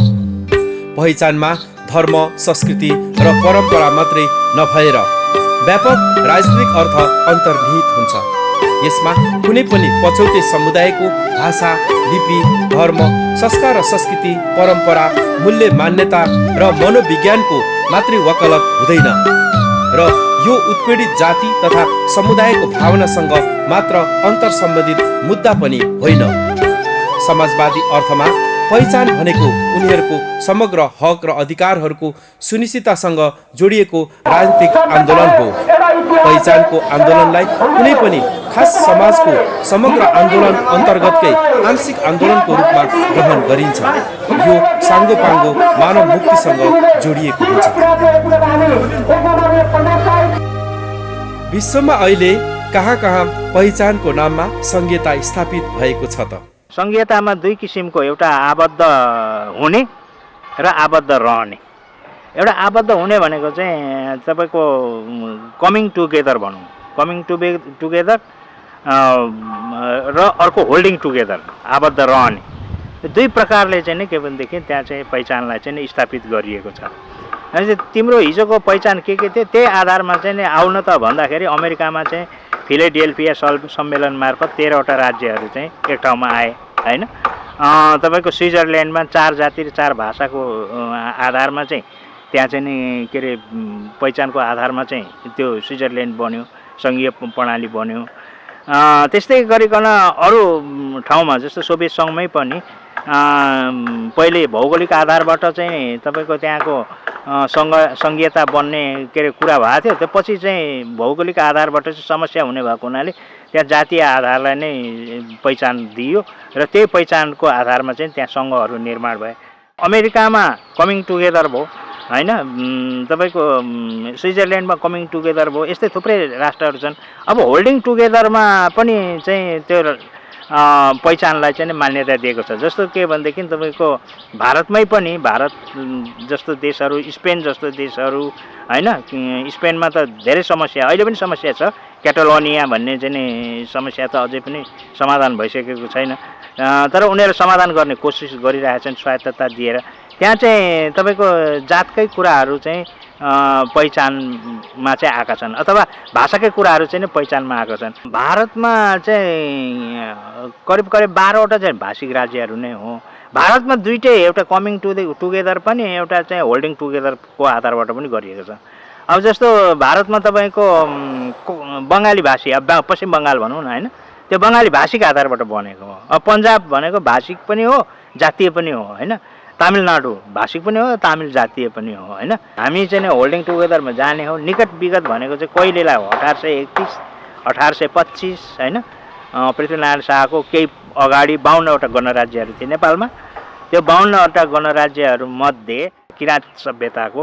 पहिचानमा धर्म, संस्कृति र परम्परा मात्रै नभएर व्यापक राजनीतिक अर्थ अन्तर्निहित हुन्छ। यसमा कुनै पनि पछौटे समुदायको भाषा, लिपि, धर्म, संस्कार र संस्कृति, परम्परा, मूल्य, मान्यता र मनोविज्ञानको मात्रै वकालत हुँदैन र यो उत्पीडित जाति तथा समुदायको भावनासँग मात्र अन्तर्सम्बन्धित मुद्दा पनि होइन। समाजवादी अर्थमा पहिचान भनेको उनीहरूको समग्र हक र अधिकारहरूको सुनिश्चिततासँग जोडिएको राजनीतिक आन्दोलन हो। पहिचानको आन्दोलनलाई कुनै पनि खास समाजको समग्र आन्दोलन अन्तर्गतकै आंशिक आन्दोलनको रूपमा ग्रहण गरिन्छ। यो साङ्गोपाङ्गो मानव मुक्तिसँग जोडिएको हुन्छ। विश्वमा अहिले कहाँ कहाँ पहिचानको नाममा संहिता स्थापित भएको छ त? संहितामा 2 किसिमको, एउटा आबद्ध हुने र आबद्ध रहने। एउटा आबद्ध हुने भनेको चाहिँ तपाईँको कमिङ टुगेदर भनौँ, कमिङ टुगेदर र अर्को होल्डिङ टुगेदर, आबद्ध रहने। 2 प्रकारले चाहिँ के भनेदेखि त्यहाँ चाहिँ पहिचानलाई चाहिँ स्थापित गरिएको छ। तिम्रो हिजोको पहिचान के थियो त्यही आधारमा चाहिँ आउन त भन्दाखेरि अमेरिकामा चाहिँ फिलाडेल्फिया सम्मेलन मार्फत 13वटा राज्यहरू चाहिँ एक ठाउँमा आए हैन। तपाईँको स्विजरल्यान्डमा 4 जाति र 4 भाषाको आधारमा चाहिँ त्यहाँ चाहिँ नि के अरे पहिचानको आधारमा चाहिँ त्यो स्विजरल्यान्ड बन्यो, सङ्घीय प्रणाली बन्यो। त्यस्तै गरिकन अरू ठाउँमा जस्तो सोभियत सङ्घमै पनि पहिले भौगोलिक आधारबाट चाहिँ तपाईँको त्यहाँको सङ्घीयता बन्ने के अरे कुरा भएको थियो। त्यसपछि चाहिँ भौगोलिक आधारबाट चाहिँ समस्या हुने भएको हुनाले त्यहाँ जातीय आधारलाई नै पहिचान दियो र त्यही पहिचानको आधारमा चाहिँ त्यहाँ सङ्घहरू निर्माण भए। अमेरिकामा कमिङ टुगेदर भयो हैन, तपाईँको स्विजरल्यान्डमा कमिङ टुगेदर भयो। यस्तै थुप्रै राष्ट्रहरू छन्। अब होल्डिङ टुगेदरमा पनि चाहिँ त्यो पहिचानलाई चाहिँ मान्यता दिएको छ। जस्तो के भनेदेखि तपाईँको भारतमै पनि भारत जस्तो देशहरू, स्पेन जस्तो देशहरू हैन, स्पेनमा त धेरै समस्या, अहिले पनि समस्या छ। क्याटालोनिया भन्ने चाहिँ नि समस्या त अझै पनि समाधान भइसकेको छैन, तर उनीहरू समाधान गर्ने कोसिस गरिरहेछन् स्वायत्तता दिएर। त्यहाँ चाहिँ तपाईँको जातकै कुराहरू चाहिँ पहिचानमा चाहिँ आएका छन्, अथवा भाषाकै कुराहरू चाहिँ पहिचानमा आएका छन्। भारतमा चाहिँ करिब 12वटा चाहिँ भाषिक राज्यहरू नै हो। भारतमा 2टै, एउटा कमिङ टुगेदर पनि, एउटा चाहिँ होल्डिङ टुगेदरको आधारबाट पनि गरिएको छ। अब जस्तो भारतमा तपाईँको बङ्गाली भाषी, अब पश्चिम बङ्गाल भनौँ न हैन, त्यो बङ्गाली भाषिक आधारबाट बनेको हो। अब पन्जाब भनेको भाषिक पनि हो, जातीय पनि हो हैन, तमिलनाडु भाषिक पनि हो, तमिल जातीय पनि हो हैन। हामी चाहिँ होल्डिङ टुगेदरमा जाने हो। निकट विगत भनेको चाहिँ कहिलेलाई हो, 1831 1825 हैन, पृथ्वीनारायण शाहको केही अगाडि 52वटा गणराज्यहरू थिए नेपालमा। त्यो 52वटा गणराज्यहरूमध्ये किराँत सभ्यताको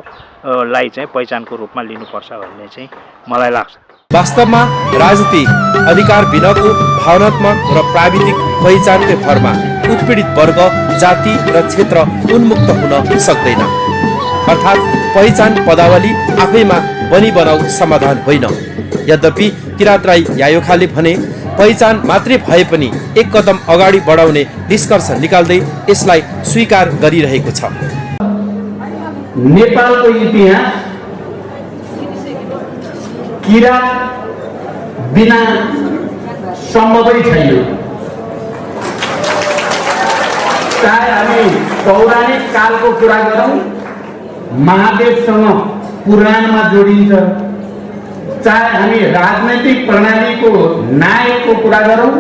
लाई चाहिँ पहिचानको रूपमा लिनुपर्छ भन्ने चाहिँ मलाई लाग्छ। वास्तवमा राजनीति अधिकार बिनाको भावनात्मक र प्राविधिक पहिचानकै भरमा उत्पीडित वर्ग, जाति र क्षेत्र उन्मुक्त हुन सक्दैन। अर्थात् पहिचान पदावली आफैमा बनी बनाऊ समाधान होइन। यद्यपि किराँत राई यायोखाले भने पहिचान मात्रै भए पनि एक कदम अगाडि बढाउने निष्कर्ष निकाल्दै यसलाई स्वीकार गरिरहेको छ। नेपालको इतिहास किराँत बिना सम्भवै छैन। चाहे हामी पौराणिक कालको कुरा गरौँ, महादेवसँग पुराणमा जोडिन्छ। चाहे हामी राजनैतिक प्रणालीको नायकको कुरा गरौँ,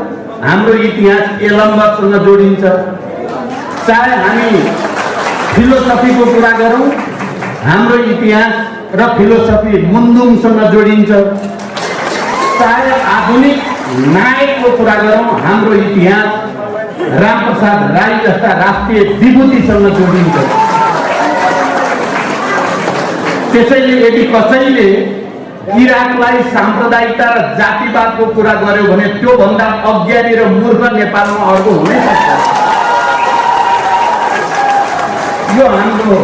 हाम्रो इतिहास यलम्बरसँग जोडिन्छ। चाहे हामी फिलोसफीको कुरा गरौँ, हाम्रो इतिहास र फिलोसफी मुन्दुङसँग जोडिन्छ। चाहे आधुनिक नायकको कुरा गरौँ, हाम्रो इतिहास रामप्रसाद राई जस्ता राष्ट्रिय विभूतिसँग जोडिन्छ। त्यसैले यदि कसैले किराँतलाई साम्प्रदायिकता र जातिवादको कुरा गर्यो भने त्योभन्दा अज्ञानी र मूर्ख नेपालमा अर्को हुनै सक्छ। यो हाम्रो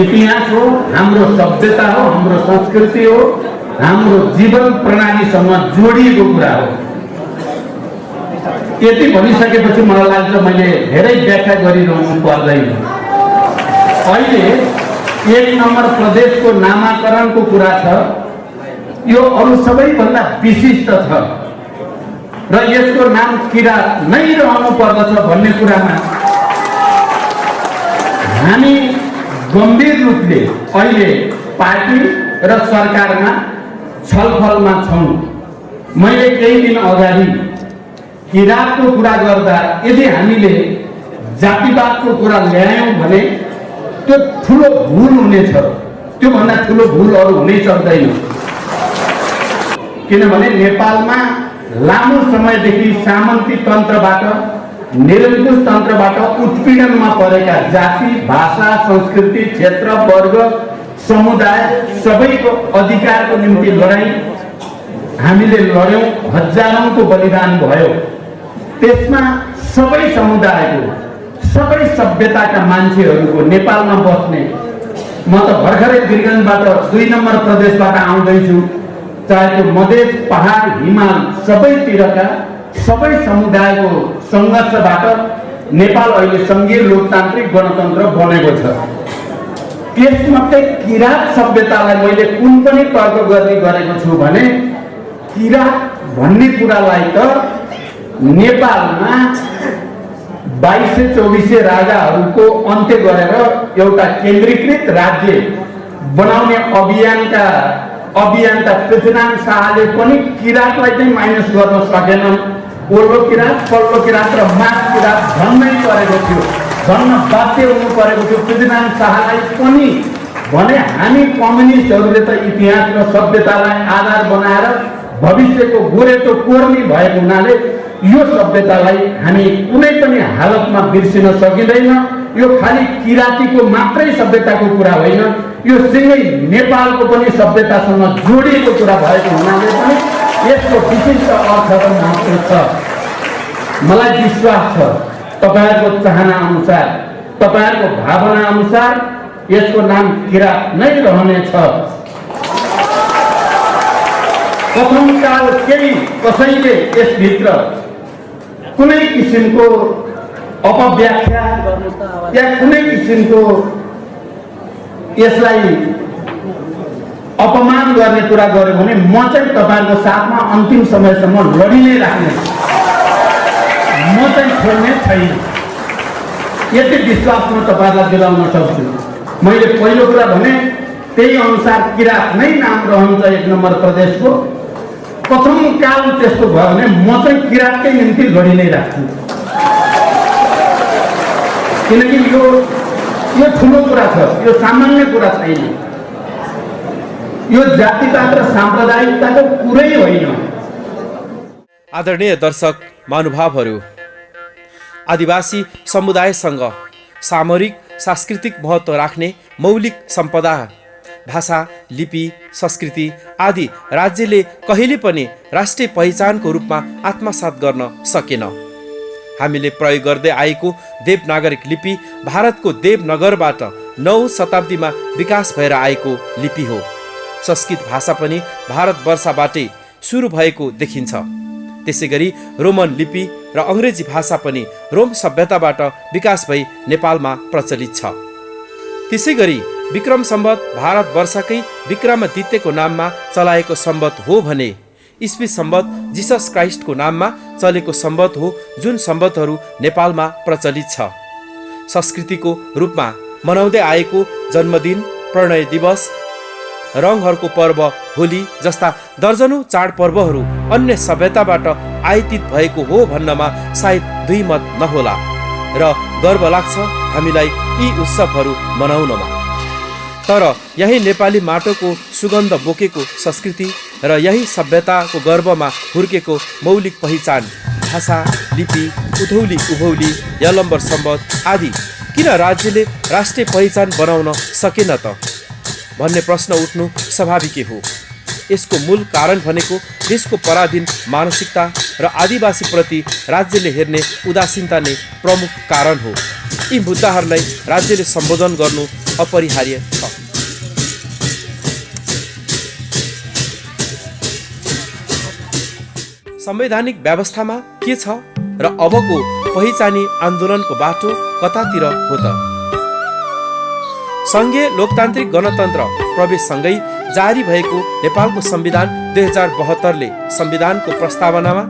इतिहास हो, हाम्रो सभ्यता हो, हाम्रो संस्कृति हो, हाम्रो जीवन प्रणालीसँग जोडिएको कुरा हो। यति भनिसकेपछि मलाई लाग्छ मैले धेरै व्याख्या गरिरहनु पर्दैन। अहिले 1 नम्बर प्रदेशको नामाकरणको कुरा छ। यो अरू सबैभन्दा विशिष्ट छ र यसको नाम किराँत नै रहनु पर्दछ भन्ने कुरामा हामी गम्भीर रूपले अहिले पार्टी र सरकारमा छलफलमा छौँ। मैले केही दिन अगाडि किराँतको कुरा गर्दा यदि हामीले जातिवादको कुरा ल्यायौँ भने त्यो ठुलो भुल हुनेछ। त्योभन्दा ठुलो भुल अरू हुनै सक्दैन। किनभने नेपालमा लामो समयदेखि सामन्ती तन्त्रबाट, निरङ्कुश तन्त्रबाट उत्पीडनमा परेका जाति, भाषा, संस्कृति, क्षेत्र, वर्ग, समुदाय सबैको अधिकारको निम्ति लडाईँ हामीले लड्यौँ। हजारौंको बलिदान भयो। त्यसमा सबै समुदायको, सबै सभ्यताका मान्छेहरूको नेपालमा बस्ने, म त भर्खरै वीरगञ्जबाट 2 नम्बर प्रदेशबाट आउँदैछु। चाहे त्यो मधेस, पहाड, हिमाल सबैतिरका सबै समुदायको सङ्घर्षबाट नेपाल अहिले सङ्घीय लोकतान्त्रिक गणतन्त्र बनेको छ। त्यसमध्ये किराँत सभ्यतालाई मैले कुन पनि तर्क गर्ने गरेको छु भने किराँत भन्ने कुरालाई त नेपालमा 2200-2400 राजाहरूको अन्त्य गरेर एउटा केन्द्रीकृत राज्य बनाउने अभियानका पृथ्वीनारायण शाहले पनि किराँतलाई चाहिँ माइनस गर्न सकेनन्। ओल्लो किराँत, पल्लो किराँत र माझ किराँत भन्नै परेको थियो, भन्न बाध्य हुनु परेको थियो पृथ्वीनारायण शाहलाई पनि। भने हामी कम्युनिस्टहरूले त इतिहास र सभ्यतालाई आधार बनाएर भविष्यको गोरेटो कोर्मी भएको हुनाले यो सभ्यतालाई हामी कुनै पनि हालतमा बिर्सिन सकिँदैन। यो खालि किराँतीको मात्रै सभ्यताको कुरा होइन, यो सँगै नेपालको पनि सभ्यतासँग जोडिएको कुरा भएको हुनाले पनि यसको विशिष्ट अर्थ र महत्त्व छ। मलाई विश्वास छ तपाईहरुको चाहना अनुसार, तपाईहरुको भावना अनुसार यसको नाम किराँत नै रहनेछ। प्रथमकाल केही कसैले यसभित्र कुनै किसिमको अपव्याख्या या कुनै किसिमको यसलाई अपमान गर्ने कुरा गर्यो भने म चाहिँ तपाईहरुको साथमा अन्तिम समयसम्म लडी नै राख्ने, म चाहिँ छोड्ने छैन। यति विश्वास म तपाईहरुलाई दिलाउन सक्छु। मैले पहिलो कुरा भने त्यही अनुसार किराँत नै नाम रहन्छ 1 नम्बर प्रदेशको। प्रथम काल त्यस्तो भयो भने म चाहिँ किराँतकै निम्ति लडी नै राख्छु। किनकि यो ठुलो कुरा छ, यो सामान्य कुरा छैन, यो जातिवाद र साम्प्रदायिकताको कुरै होइन। आदरणीय दर्शक महानुभावहरू, आदिवासी समुदायसँग सामरिक सांस्कृतिक महत्त्व राख्ने मौलिक सम्पदा भाषा, लिपि, संस्कृति आदि राज्यले कहिले पनि राष्ट्रिय पहिचानको रूपमा आत्मसात गर्न सकेन। हामीले प्रयोग गर्दै आएको देवनागरिक लिपि भारतको देवनगरबाट 9औं शताब्दीमा विकास भएर आएको लिपि हो। संस्कृत भाषा पनि भारतवर्षबाटै सुरु भएको देखिन्छ। त्यसैगरी रोमन लिपि र अङ्ग्रेजी भाषा पनि रोम सभ्यताबाट विकास भई नेपालमा प्रचलित छ। त्यसैगरी विक्रम सम्वत भारतवर्षकै विक्रमादित्यको नाममा चलाएको सम्वत हो भने ईस्वी सम्वत जिसस क्राइस्टको नाममा चलेको सम्वत हो, जुन सम्वतहरू नेपालमा प्रचलित छ। संस्कृतिको रूपमा मनाउँदै आएको जन्मदिन, प्रणय दिवस, रङहरूको पर्व होली जस्ता दर्जनौं चाडपर्वहरू अन्य सभ्यताबाट आयातित भएको हो भन्नमा सायद दुई मत नहोला र गर्व लाग्छ हामीलाई यी उत्सवहरू मनाउनमा। तर यही नेपाली माटोको सुगन्ध बोकेको संस्कृति र यही सभ्यताको गर्वमा हुर्केको मौलिक पहिचान भाषा, लिपि, उधौली उभौली, यलम्बर सम्वत आदि किन राज्यले राष्ट्रिय पहिचान बनाउन सकेन त भन्ने प्रश्न उठ्नु स्वाभाविकै हो। यसको मूल कारण भनेको देशको पराधीन मानसिकता र आदिवासीप्रति राज्यले हेर्ने उदासीनता नै प्रमुख कारण हो। यी मुद्दाहरूलाई राज्यले सम्बोधन गर्नु अपरिहार्य छ। संवैधानिक व्यवस्थामा के छ र अबको पहिचानी आन्दोलनको बाटो कतातिर हो त? संघीय लोकतान्त्रिक गणतन्त्र प्रवेशसँगै जारी भएको नेपालको संविधान 2072ले संविधानको प्रस्तावनामा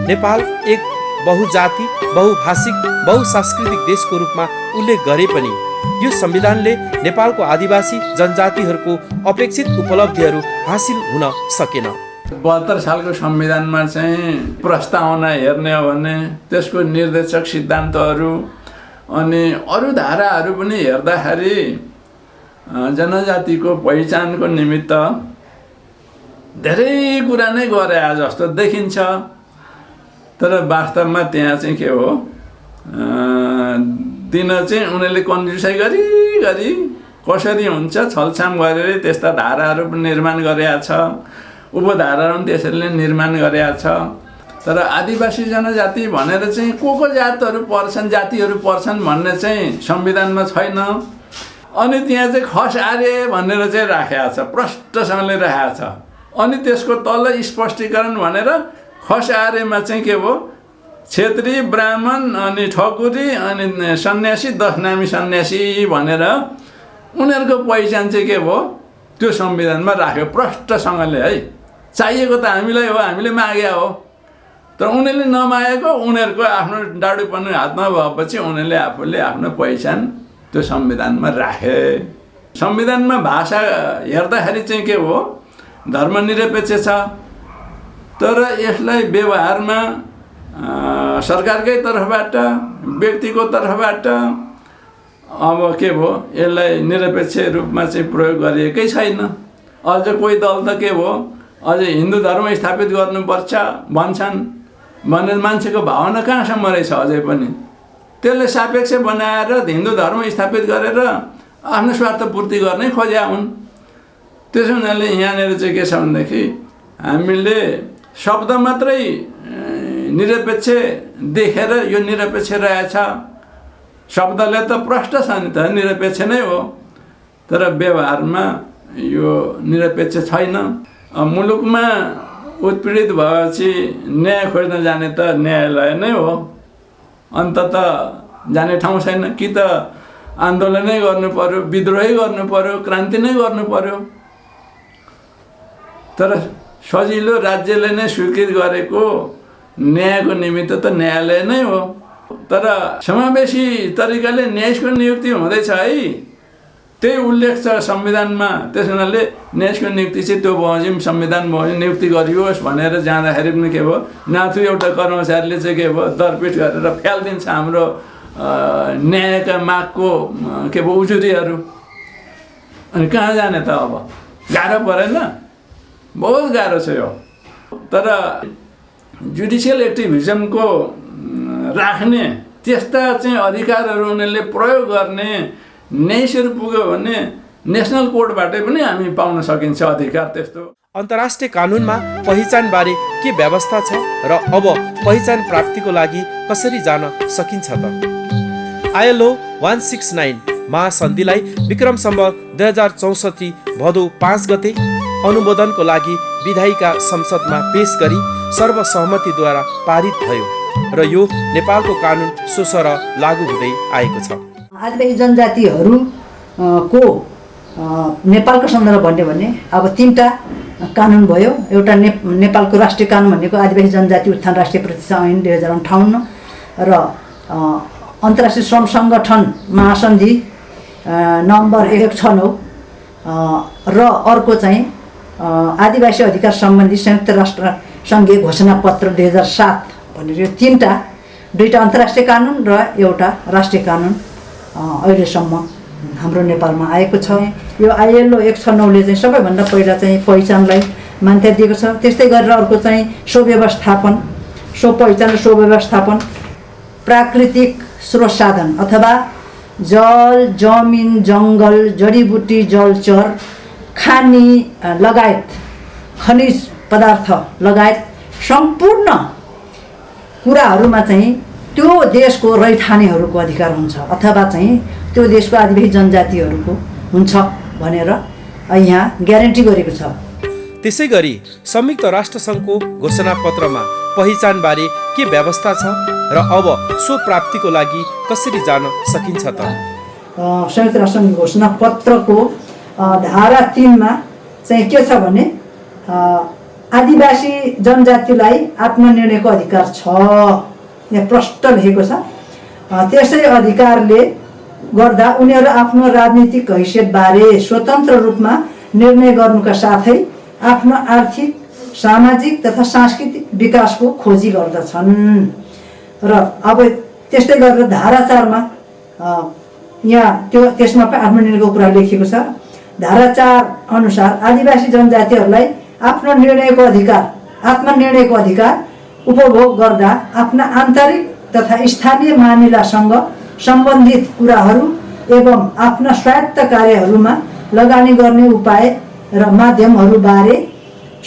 नेपाल एक बहुजाति, बहुभाषिक, बहुसांस्कृतिक देशको रूपमा उल्लेख गरे पनि यो संविधानले नेपालको आदिवासी जनजातिहरूको अपेक्षित उपलब्धिहरू हासिल हुन सकेन। 72 सालको संविधानमा चाहिँ प्रस्तावना हेर्ने हो भने त्यसको निर्देशक सिद्धान्तहरू अनि अरू धाराहरू पनि हेर्दाखेरि जनजातिको पहिचानको निमित्त धेरै कुरा नै गरे जस्तो देखिन्छ। तर वास्तवमा त्यहाँ चाहिँ के हो, दिन चाहिँ उनीहरूले कन्जुसाइ गरी कसरी हुन्छ छलछाम गरेर त्यस्ता धाराहरू पनि निर्माण गरेका छ, उपधाराहरू पनि त्यसरी निर्माण गरेका छ। तर आदिवासी जनजाति भनेर चाहिँ को जातहरू पर्छन्, जातिहरू पर्छन् भन्ने चाहिँ संविधानमा छैन। अनि त्यहाँ चाहिँ खस आर्य भनेर चाहिँ राखेको छ, प्रष्टसँगले राखेको छ। अनि त्यसको तल स्पष्टीकरण भनेर खस आर्यमा चाहिँ के हो, क्षेत्री, ब्राह्मण अनि ठकुरी अनि सन्यासी, 10 नामी सन्यासी भनेर उनीहरूको पहिचान चाहिँ के हो त्यो संविधानमा राख्यो प्रष्टसँगले है। चाहिएको त हामीलाई हो, हामीले मागे हो, तर उनीहरूले नमागेको उनीहरूको आफ्नो डाडुपन हातमा भएपछि उनीहरूले आफूले आफ्नो पहिचान त्यो संविधानमा राखे। संविधानमा भाषा हेर्दाखेरि चाहिँ के हो, धर्मनिरपेक्ष छ, तर यसलाई व्यवहारमा सरकारकै तर्फबाट, व्यक्तिको तर्फबाट अब के भयो, यसलाई निरपेक्ष रूपमा चाहिँ प्रयोग गरिएकै छैन। अझ कोही दल त के भयो, अझै हिन्दू धर्म स्थापित गर्नुपर्छ भन्छन् भनेर मान्छेको भावना कहाँसम्म रहेछ अझै पनि। त्यसले सापेक्ष बनाएर हिन्दू धर्म स्थापित गरेर आफ्नो स्वार्थ पूर्ति गर्नै खोज्या हुन्। त्यसो हुनाले यहाँनिर चाहिँ के छ भनेदेखि हामीले शब्द मात्रै निरपेक्ष देखेर यो निरपेक्ष रहेछ, शब्दले त प्रष्ट छ नि त निरपेक्ष नै हो, तर व्यवहारमा यो निरपेक्ष छैन। मुलुकमा उत्पीडित भएपछि न्याय खोज्न जाने त न्यायालय नै हो, अन्तत जाने ठाउँ छैन। कि त आन्दोलनै गर्नु पर्यो, विद्रोही गर्नु पर्यो, क्रान्ति नै गर्नु पर्यो। तर सजिलो राज्यले नै स्वीकृत गरेको न्यायको निमित्त त न्यायालय नै हो। तर समावेशी तरिकाले न्यायाधीशको नियुक्ति हुँदैछ है, त्यही उल्लेख छ संविधानमा। त्यस हुनाले न्यायाधीशको नियुक्ति चाहिँ त्यो बमोजिम संविधान बमोजिम नियुक्ति गरियोस् भनेर जाँदाखेरि पनि के भयो, नाथु एउटा कर्मचारीले चाहिँ के भयो दरपिट गरेर फ्यालिदिन्छ हाम्रो न्यायका मागको के पो उजुरीहरू, अनि कहाँ जाने त? अब गाह्रो परेन? बहुत गाह्रो छ यो। तर जुडिसियल एक्टिभिजमको राख्ने त्यस्ता चाहिँ अधिकारहरू उनीहरूले प्रयोग गर्ने न्यायसर पुग्यो भने नेसनल कोर्टबाटै पनि हामी पाउन सकिन्छ अधिकार त्यस्तो। अन्तर्राष्ट्रिय कानुनमा पहिचानबारे के व्यवस्था छ र अब पहिचान प्राप्तिको लागि कसरी जान सकिन्छ त? ILO 169 महासन्धिलाई विक्रम सम्वत 2064 भदौ 5 गते अनुमोदनको लागि विधायिका संसदमा पेश गरी सर्वसहमतिद्वारा पारित भयो र यो नेपालको कानुन सोसर लागू हुँदै आएको छ। आदिवासी जनजातिहरू को नेपालको सन्दर्भ भन्यो भने अब 3टा कानुन भयो। एउटा नेपालको राष्ट्रिय कानुन भनेको आदिवासी जनजाति उत्थान राष्ट्रिय प्रतिष्ठा ऐन 2058 र अन्तर्राष्ट्रिय श्रम सङ्गठन महासन्धि नम्बर 169 र अर्को चाहिँ आदिवासी अधिकार सम्बन्धी संयुक्त राष्ट्र सङ्घीय घोषणापत्र 2007 भनेर यो 3टा, 2टा अन्तर्राष्ट्रिय कानुन र एउटा राष्ट्रिय कानुन अहिलेसम्म हाम्रो नेपालमा आएको छ। यो ILO 169ले चाहिँ सबैभन्दा पहिला चाहिँ पहिचानलाई मान्यता दिएको छ। त्यस्तै गरेर अर्को चाहिँ स्वव्यवस्थापन, स्वपहिचान र स्वव्यवस्थापन, प्राकृतिक स्रोत साधन अथवा जल, जमिन, जङ्गल, जडीबुटी, जलचर, खानी लगायत खनिज पदार्थ लगायत सम्पूर्ण कुराहरूमा चाहिँ त्यो देशको रैथानेहरूको अधिकार हुन्छ अथवा चाहिँ त्यो देशको आदिवासी जनजातिहरूको हुन्छ भनेर यहाँ ग्यारेन्टी गरेको छ। त्यसै गरी संयुक्त राष्ट्रसङ्घको घोषणापत्रमा पहिचानबारे के व्यवस्था छ र अब सो प्राप्तिको लागि कसरी जान सकिन्छ त? संयुक्त राष्ट्रसङ्घ घोषणापत्रको धारा 3मा चाहिँ के छ भने आदिवासी जनजातिलाई आत्मनिर्णयको अधिकार छ, यहाँ प्रष्ट लेखेको छ। त्यसै अधिकारले गर्दा उनीहरू आफ्नो राजनीतिक हैसियतबारे स्वतन्त्र रूपमा निर्णय गर्नुका साथै आफ्नो आर्थिक, सामाजिक तथा सांस्कृतिक विकासको खोजी गर्दछन्। र अब त्यस्तै गरेर धारा 4मा यहाँ त्यसमा पनि आत्मनिर्णयको कुरा लेखिएको छ। धारा 4 अनुसार आदिवासी जनजातिहरूलाई आत्मनिर्णयको अधिकार उपभोग गर्दा आफ्ना आन्तरिक तथा स्थानीय मामिलासँग सम्बन्धित कुराहरू एवं आफ्ना स्वायत्त कार्यहरूमा लगानी गर्ने उपाय र माध्यमहरूबारे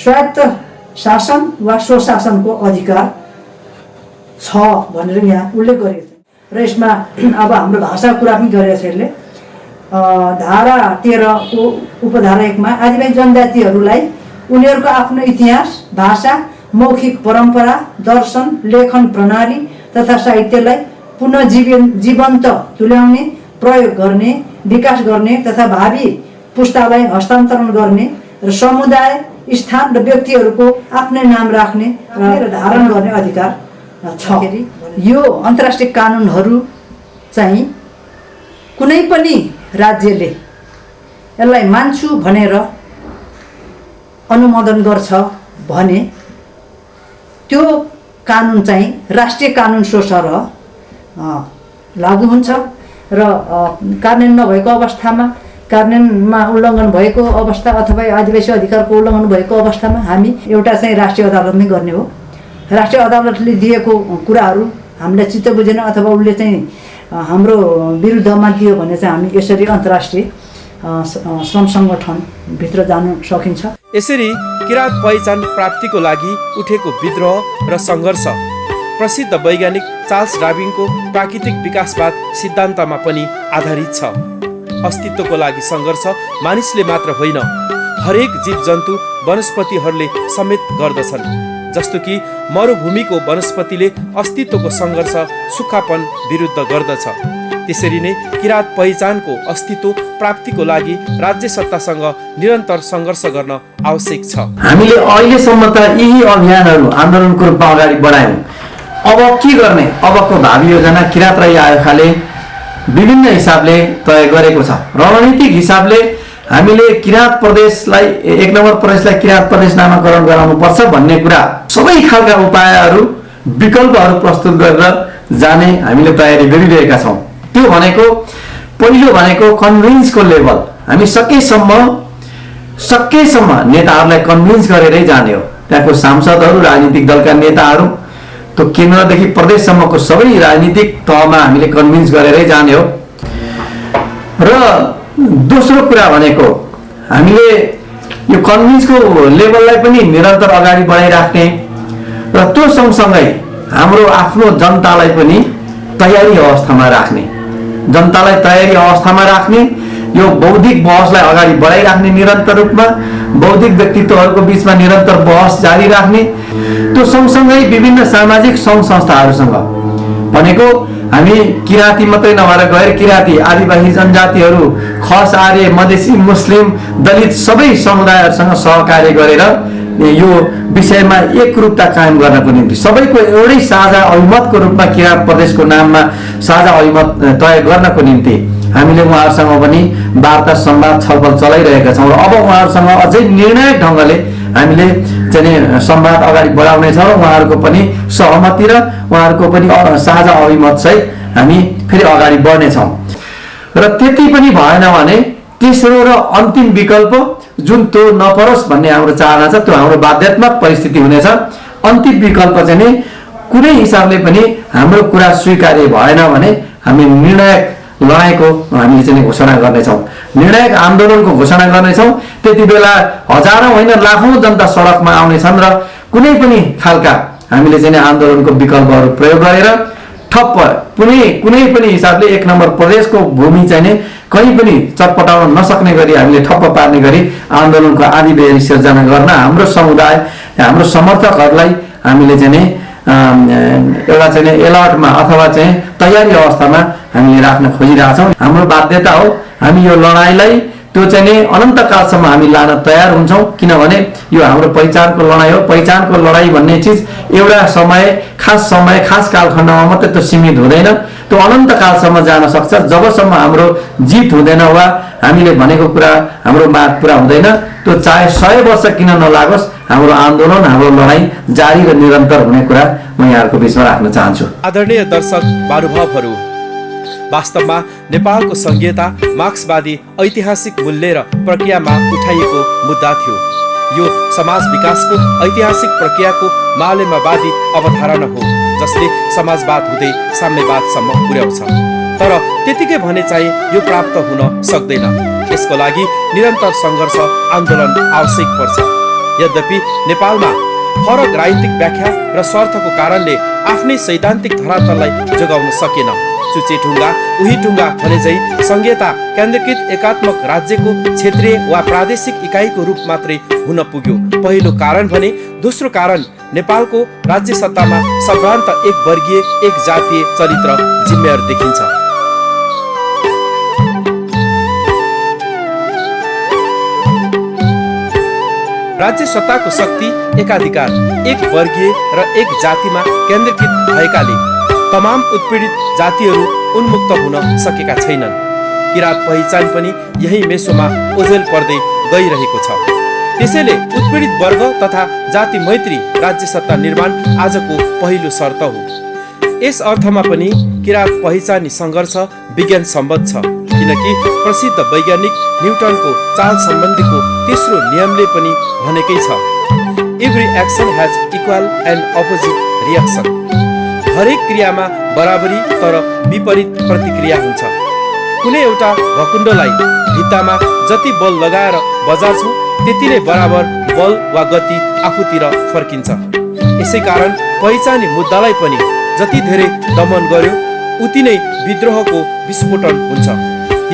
स्वायत्त शासन वा स्वशासनको अधिकार छ भनेर यहाँ उल्लेख गरेको छ। र यसमा अब हाम्रो भाषाको कुरा पनि गरेको छ यसले। धारा 13 को उपधारा 1 मा आदिवासी जनजातिहरूलाई उनीहरूको आफ्नो इतिहास, भाषा, मौखिक परम्परा, दर्शन, लेखन प्रणाली तथा साहित्यलाई पुनः जीवन्त तुल्याउने, प्रयोग गर्ने, विकास गर्ने तथा भावी पुस्तालाई हस्तान्तरण गर्ने र समुदाय, स्थान र व्यक्तिहरूको आफ्नै नाम राख्ने र धारण गर्ने अधिकार छ। यो अन्तर्राष्ट्रिय कानुनहरू चाहिँ कुनै पनि राज्यले यसलाई मान्छु भनेर अनुमोदन गर्छ भने त्यो कानुन चाहिँ राष्ट्रिय कानुन स्वसर लागू हुन्छ र कार्यान्वयन नभएको अवस्थामा, कार्यान्वयनमा उल्लङ्घन भएको अवस्था अथवा आदिवासी अधिकारको उल्लङ्घन भएको अवस्थामा हामी एउटा चाहिँ राष्ट्रिय अदालत नै गर्ने हो। राष्ट्रिय अदालतले दिएको कुराहरू हामीलाई चित्त बुझेन अथवा उसले चाहिँ हाम्रो विरुद्धमा दियो भने चाहिँ हामी यसरी अन्तर्राष्ट्रिय श्रम सङ्गठनभित्र जानु सकिन्छ। यसरी किराँत पहिचान प्राप्तिको लागि उठेको विद्रोह र सङ्घर्ष प्रसिद्ध वैज्ञानिक चार्ल्स डार्विनको प्राकृतिक विकासवाद सिद्धान्तमा पनि आधारित छ। अस्तित्वको लागि सङ्घर्ष मानिसले मात्र होइन, हरेक जीव जन्तु वनस्पतिहरूले समेत गर्दछन्। जस्तो कि मरुभूमिको वनस्पतिले अस्तित्वको सङ्घर्ष सुक्खापन विरुद्ध गर्दछ, त्यसरी नै किराँत पहिचानको अस्तित्व प्राप्तिको लागि राज्य सत्तासँग निरन्तर सङ्घर्ष गर्न आवश्यक छ। हामीले अहिलेसम्म त यही अभियानहरू आन्दोलनको रूपमा अगाडि बढायौँ। अब के गर्ने? अबको भावी योजना किराँत राई आयोगले विभिन्न हिसाबले तय गरेको छ। रणनीतिक हिसाबले हामीले किराँत प्रदेशलाई 1 नम्बर प्रदेशलाई किराँत प्रदेश नामाकरण गराउनु पर्छ भन्ने कुरा, सबै खालका उपायहरू, विकल्पहरू प्रस्तुत गरेर जाने हामीले तयारी गरिरहेका छौँ। त्यो भनेको पहिलो भनेको कन्भिन्सको लेभल, हामी सकेसम्म नेताहरूलाई कन्भिन्स गरेरै जाने हो। त्यहाँको सांसदहरू, राजनीतिक दलका नेताहरू, त्यो केन्द्रदेखि प्रदेशसम्मको सबै राजनीतिक तहमा हामीले कन्भिन्स गरेरै जाने हो। र दोस्रो कुरा भनेको हामीले यो कन्भिन्सको लेभललाई पनि निरन्तर अगाडि बढाइराख्ने र त्यो सँगसँगै हाम्रो आफ्नो जनतालाई पनि तयारी अवस्थामा राख्ने, जनतालाई तयारी अवस्थामा राख्ने, यो बौद्धिक बहसलाई अगाडि बढाइराख्ने, निरन्तर रूपमा बौद्धिक व्यक्तित्वहरूको बिचमा निरन्तर बहस जारी राख्ने। त्यो सँगसँगै विभिन्न सामाजिक सङ्घ संस्थाहरूसँग भनेको हामी किराँती मात्रै नभएर गैर किराँती, आदिवासी जनजातिहरू, खस, आर्य, मधेसी, मुस्लिम, दलित सबै समुदायहरूसँग सहकार्य गरेर यो विषयमा एकरूपता कायम गर्नको निम्ति सबैको एउटै साझा अभिमतको रूपमा किराँत प्रदेशको नाममा साझा अभिमत तय गर्नको निम्ति हामीले उहाँहरूसँग पनि वार्ता, संवाद, छलफल चलाइरहेका छौँ। र अब उहाँहरूसँग अझै निर्णायक ढङ्गले हामीले चाहिँ संवाद अगाडि बढाउनेछौँ। उहाँहरूको पनि सहमति र उहाँहरूको पनि साझा अभिमत सहित हामी फेरि अगाडि बढ्नेछौँ। र त्यति पनि भएन भने तेस्रो र अन्तिम विकल्प जुन त्यो नपरोस् भन्ने हाम्रो चाहना छ, त्यो हाम्रो बाध्यात्मक परिस्थिति हुनेछ। अन्तिम विकल्प चाहिँ नि कुनै हिसाबले पनि हाम्रो कुरा स्वीकार्य भएन भने हामी निर्णायक लडाइँको हामीले चाहिँ घोषणा गर्नेछौँ, निर्णायक आन्दोलनको घोषणा गर्नेछौँ। त्यति बेला हजारौँ होइन लाखौँ जनता सडकमा आउनेछन् र कुनै पनि खालका हामीले चाहिँ आन्दोलनको विकल्पहरू प्रयोग गरेर ठप्प कुनै पनि हिसाबले 1 नम्बर प्रदेशको भूमि चाहिँ कहीँ पनि चटपटाउन नसक्ने गरी हामीले ठप्प पार्ने गरी आन्दोलनको आदि बेरी सिर्जना गर्न हाम्रो समुदाय, हाम्रो समर्थकहरूलाई हामीले चाहिँ एउटा चाहिँ एलर्टमा अथवा चाहिँ तयारी अवस्थामा हामीले राख्न खोजिरहेछौँ। हाम्रो बाध्यता हो हामी यो लडाइँलाई त्यो चाहिँ अनन्तकालसम्म हामी लान तयार हुन्छौँ, किनभने यो हाम्रो पहिचानको लडाइँ हो। पहिचानको लडाइँ भन्ने चिज एउटा समय, खास कालखण्डमा मात्रै त्यो सीमित हुँदैन, त्यो अनन्तकालसम्म जान सक्छ। जबसम्म हाम्रो जित हुँदैन वा हामीले भनेको कुरा, हाम्रो माग पुरा हुँदैन, त्यो चाहे 100 वर्ष किन नलागोस्, हाम्रो आन्दोलन, हाम्रो लडाइँ जारी र निरन्तर हुने कुरा म यहाँहरूको बिचमा राख्न चाहन्छु। आदरणीय दर्शक महानुभावहरू, वास्तवमा नेपालको संघीयता मार्क्सवादी ऐतिहासिक मूल्य र प्रक्रियामा उठाइएको मुद्दा थियो। यो समाज विकासको ऐतिहासिक प्रक्रियाको मालेमावादी अवधारणा हो जसले समाजवाद हुँदै साम्यवादसम्म पुर्याउँछ। तर त्यतिकै भने चाहिँ यो प्राप्त हुन सक्दैन। यसको लागि निरन्तर सङ्घर्ष, आन्दोलन आवश्यक पर्छ। यद्यपि नेपालमा फरक राजनीतिक व्याख्या र स्वार्थको कारणले आफ्नै सैद्धान्तिक धरातललाई जोगाउन सकेन। चुचे ढुङ्गा उही ढुङ्गा भने चाहिँ संघीयता केन्द्रीकृत एकात्मक राज्यको क्षेत्रीय वा प्रादेशिक इकाइको रूप मात्रै हुन पुग्यो। पहिलो कारण भने। दोस्रो कारण नेपालको राज्य सत्तामा सम्भ्रान्त एक वर्गीय, एक जातीय चरित्र जिम्मेवार देखिन्छ। राज्य सत्ताको शक्ति, एकाधिकार एक वर्गीय र एक जातिमा केन्द्रीकृत भएकाले तमाम उत्पीडित जातिहरू उन्मुक्त हुन सकेका छैनन्। किराँत पहिचान पनि यही मेसोमा ओझेल पर्दै गइरहेको छ। त्यसैले उत्पीडित वर्ग तथा जाति मैत्री राज्य सत्ता निर्माण आजको पहिलो शर्त हो। यस अर्थमा पनि किराँत पहिचानी सङ्घर्ष विज्ञान सम्बद्ध छ, किनकि प्रसिद्ध वैज्ञानिक न्युटनको चाल सम्बन्धीको तेस्रो नियमले पनि भनेकै छ, every action has equal and opposite reaction. हरेक क्रियामा बराबरी तर विपरीत प्रतिक्रिया हुन्छ। कुनै एउटा भकुण्डलाई भित्तामा जति बल लगाएर बजार्छौँ त्यति नै बराबर बल वा गति आफूतिर फर्किन्छ। यसै कारण पहिचानी मुद्दालाई पनि जति धेरै दमन गर्यो उति नै विद्रोहको विस्फोटन हुन्छ।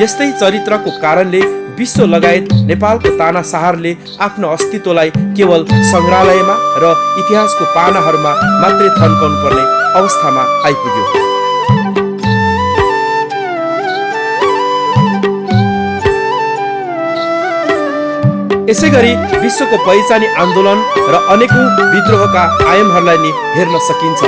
यस्तै चरित्रको कारणले विश्व लगायत नेपालको तानाशाहरले आफ्नो अस्तित्वलाई केवल सङ्ग्रहालयमा र इतिहासको पानाहरूमा मात्रै थन्काउनु पर्ने अवस्थामा आइपुग्यो। यसै गरी विश्वको पहिचानी आन्दोलन र अनेकौं विद्रोहका आयामहरूलाई नि हेर्न सकिन्छ।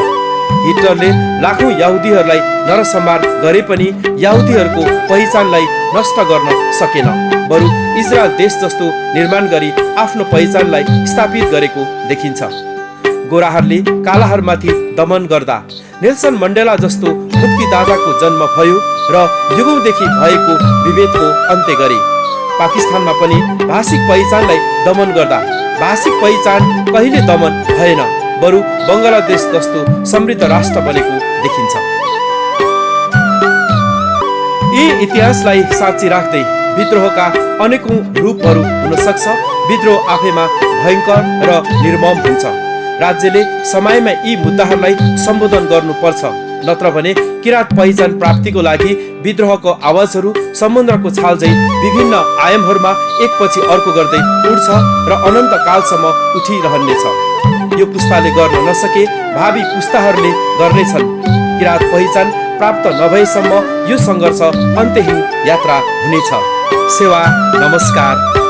हिटलरले लाखौं यहुदीहरूलाई नरसंहार गरे पनि यहुदीहरूको पहिचानलाई नष्ट गर्न सकेन, बरु इजरायल देश जस्तो निर्माण गरी आफ्नो पहिचानलाई स्थापित गरेको देखिन्छ। गोराहरूले कालाहरूमाथि दमन गर्दा नेल्सन मण्डेला जस्तो मुक्तिदाताको जन्म भयो र युगौँदेखि भएको विभेदको अन्त्य गरे। पाकिस्तानमा पनि भाषिक पहिचानलाई दमन गर्दा भाषिक पहिचान कहिले दमन भएन, बरु बङ्गलादेश जस्तो समृद्ध राष्ट्र बनेको देखिन्छ। यी इतिहासलाई साँची राख्दै विद्रोहका अनेकौं रूपहरू हुन सक्छ। विद्रोह आफैमा भयङ्कर र निर्मम हुन्छ। राज्यले समयमा यी मुद्दाहरूलाई सम्बोधन गर्नुपर्छ, नत्र भने किराँत पहिचान प्राप्तिको लागि विद्रोहको आवाजहरू समुद्रको छाल झैँ विभिन्न आयामहरूमा एकपछि अर्को गर्दै उड्छ र अनन्त कालसम्म उठिरहनेछ। यो पुस्ताले गर्न नसके भावी पुस्ताहरूले गर्नेछन्। किराँत पहिचान प्राप्त नभएसम्म यो सङ्घर्ष अन्त्यहीन यात्रा हुनेछ। सेवा, नमस्कार।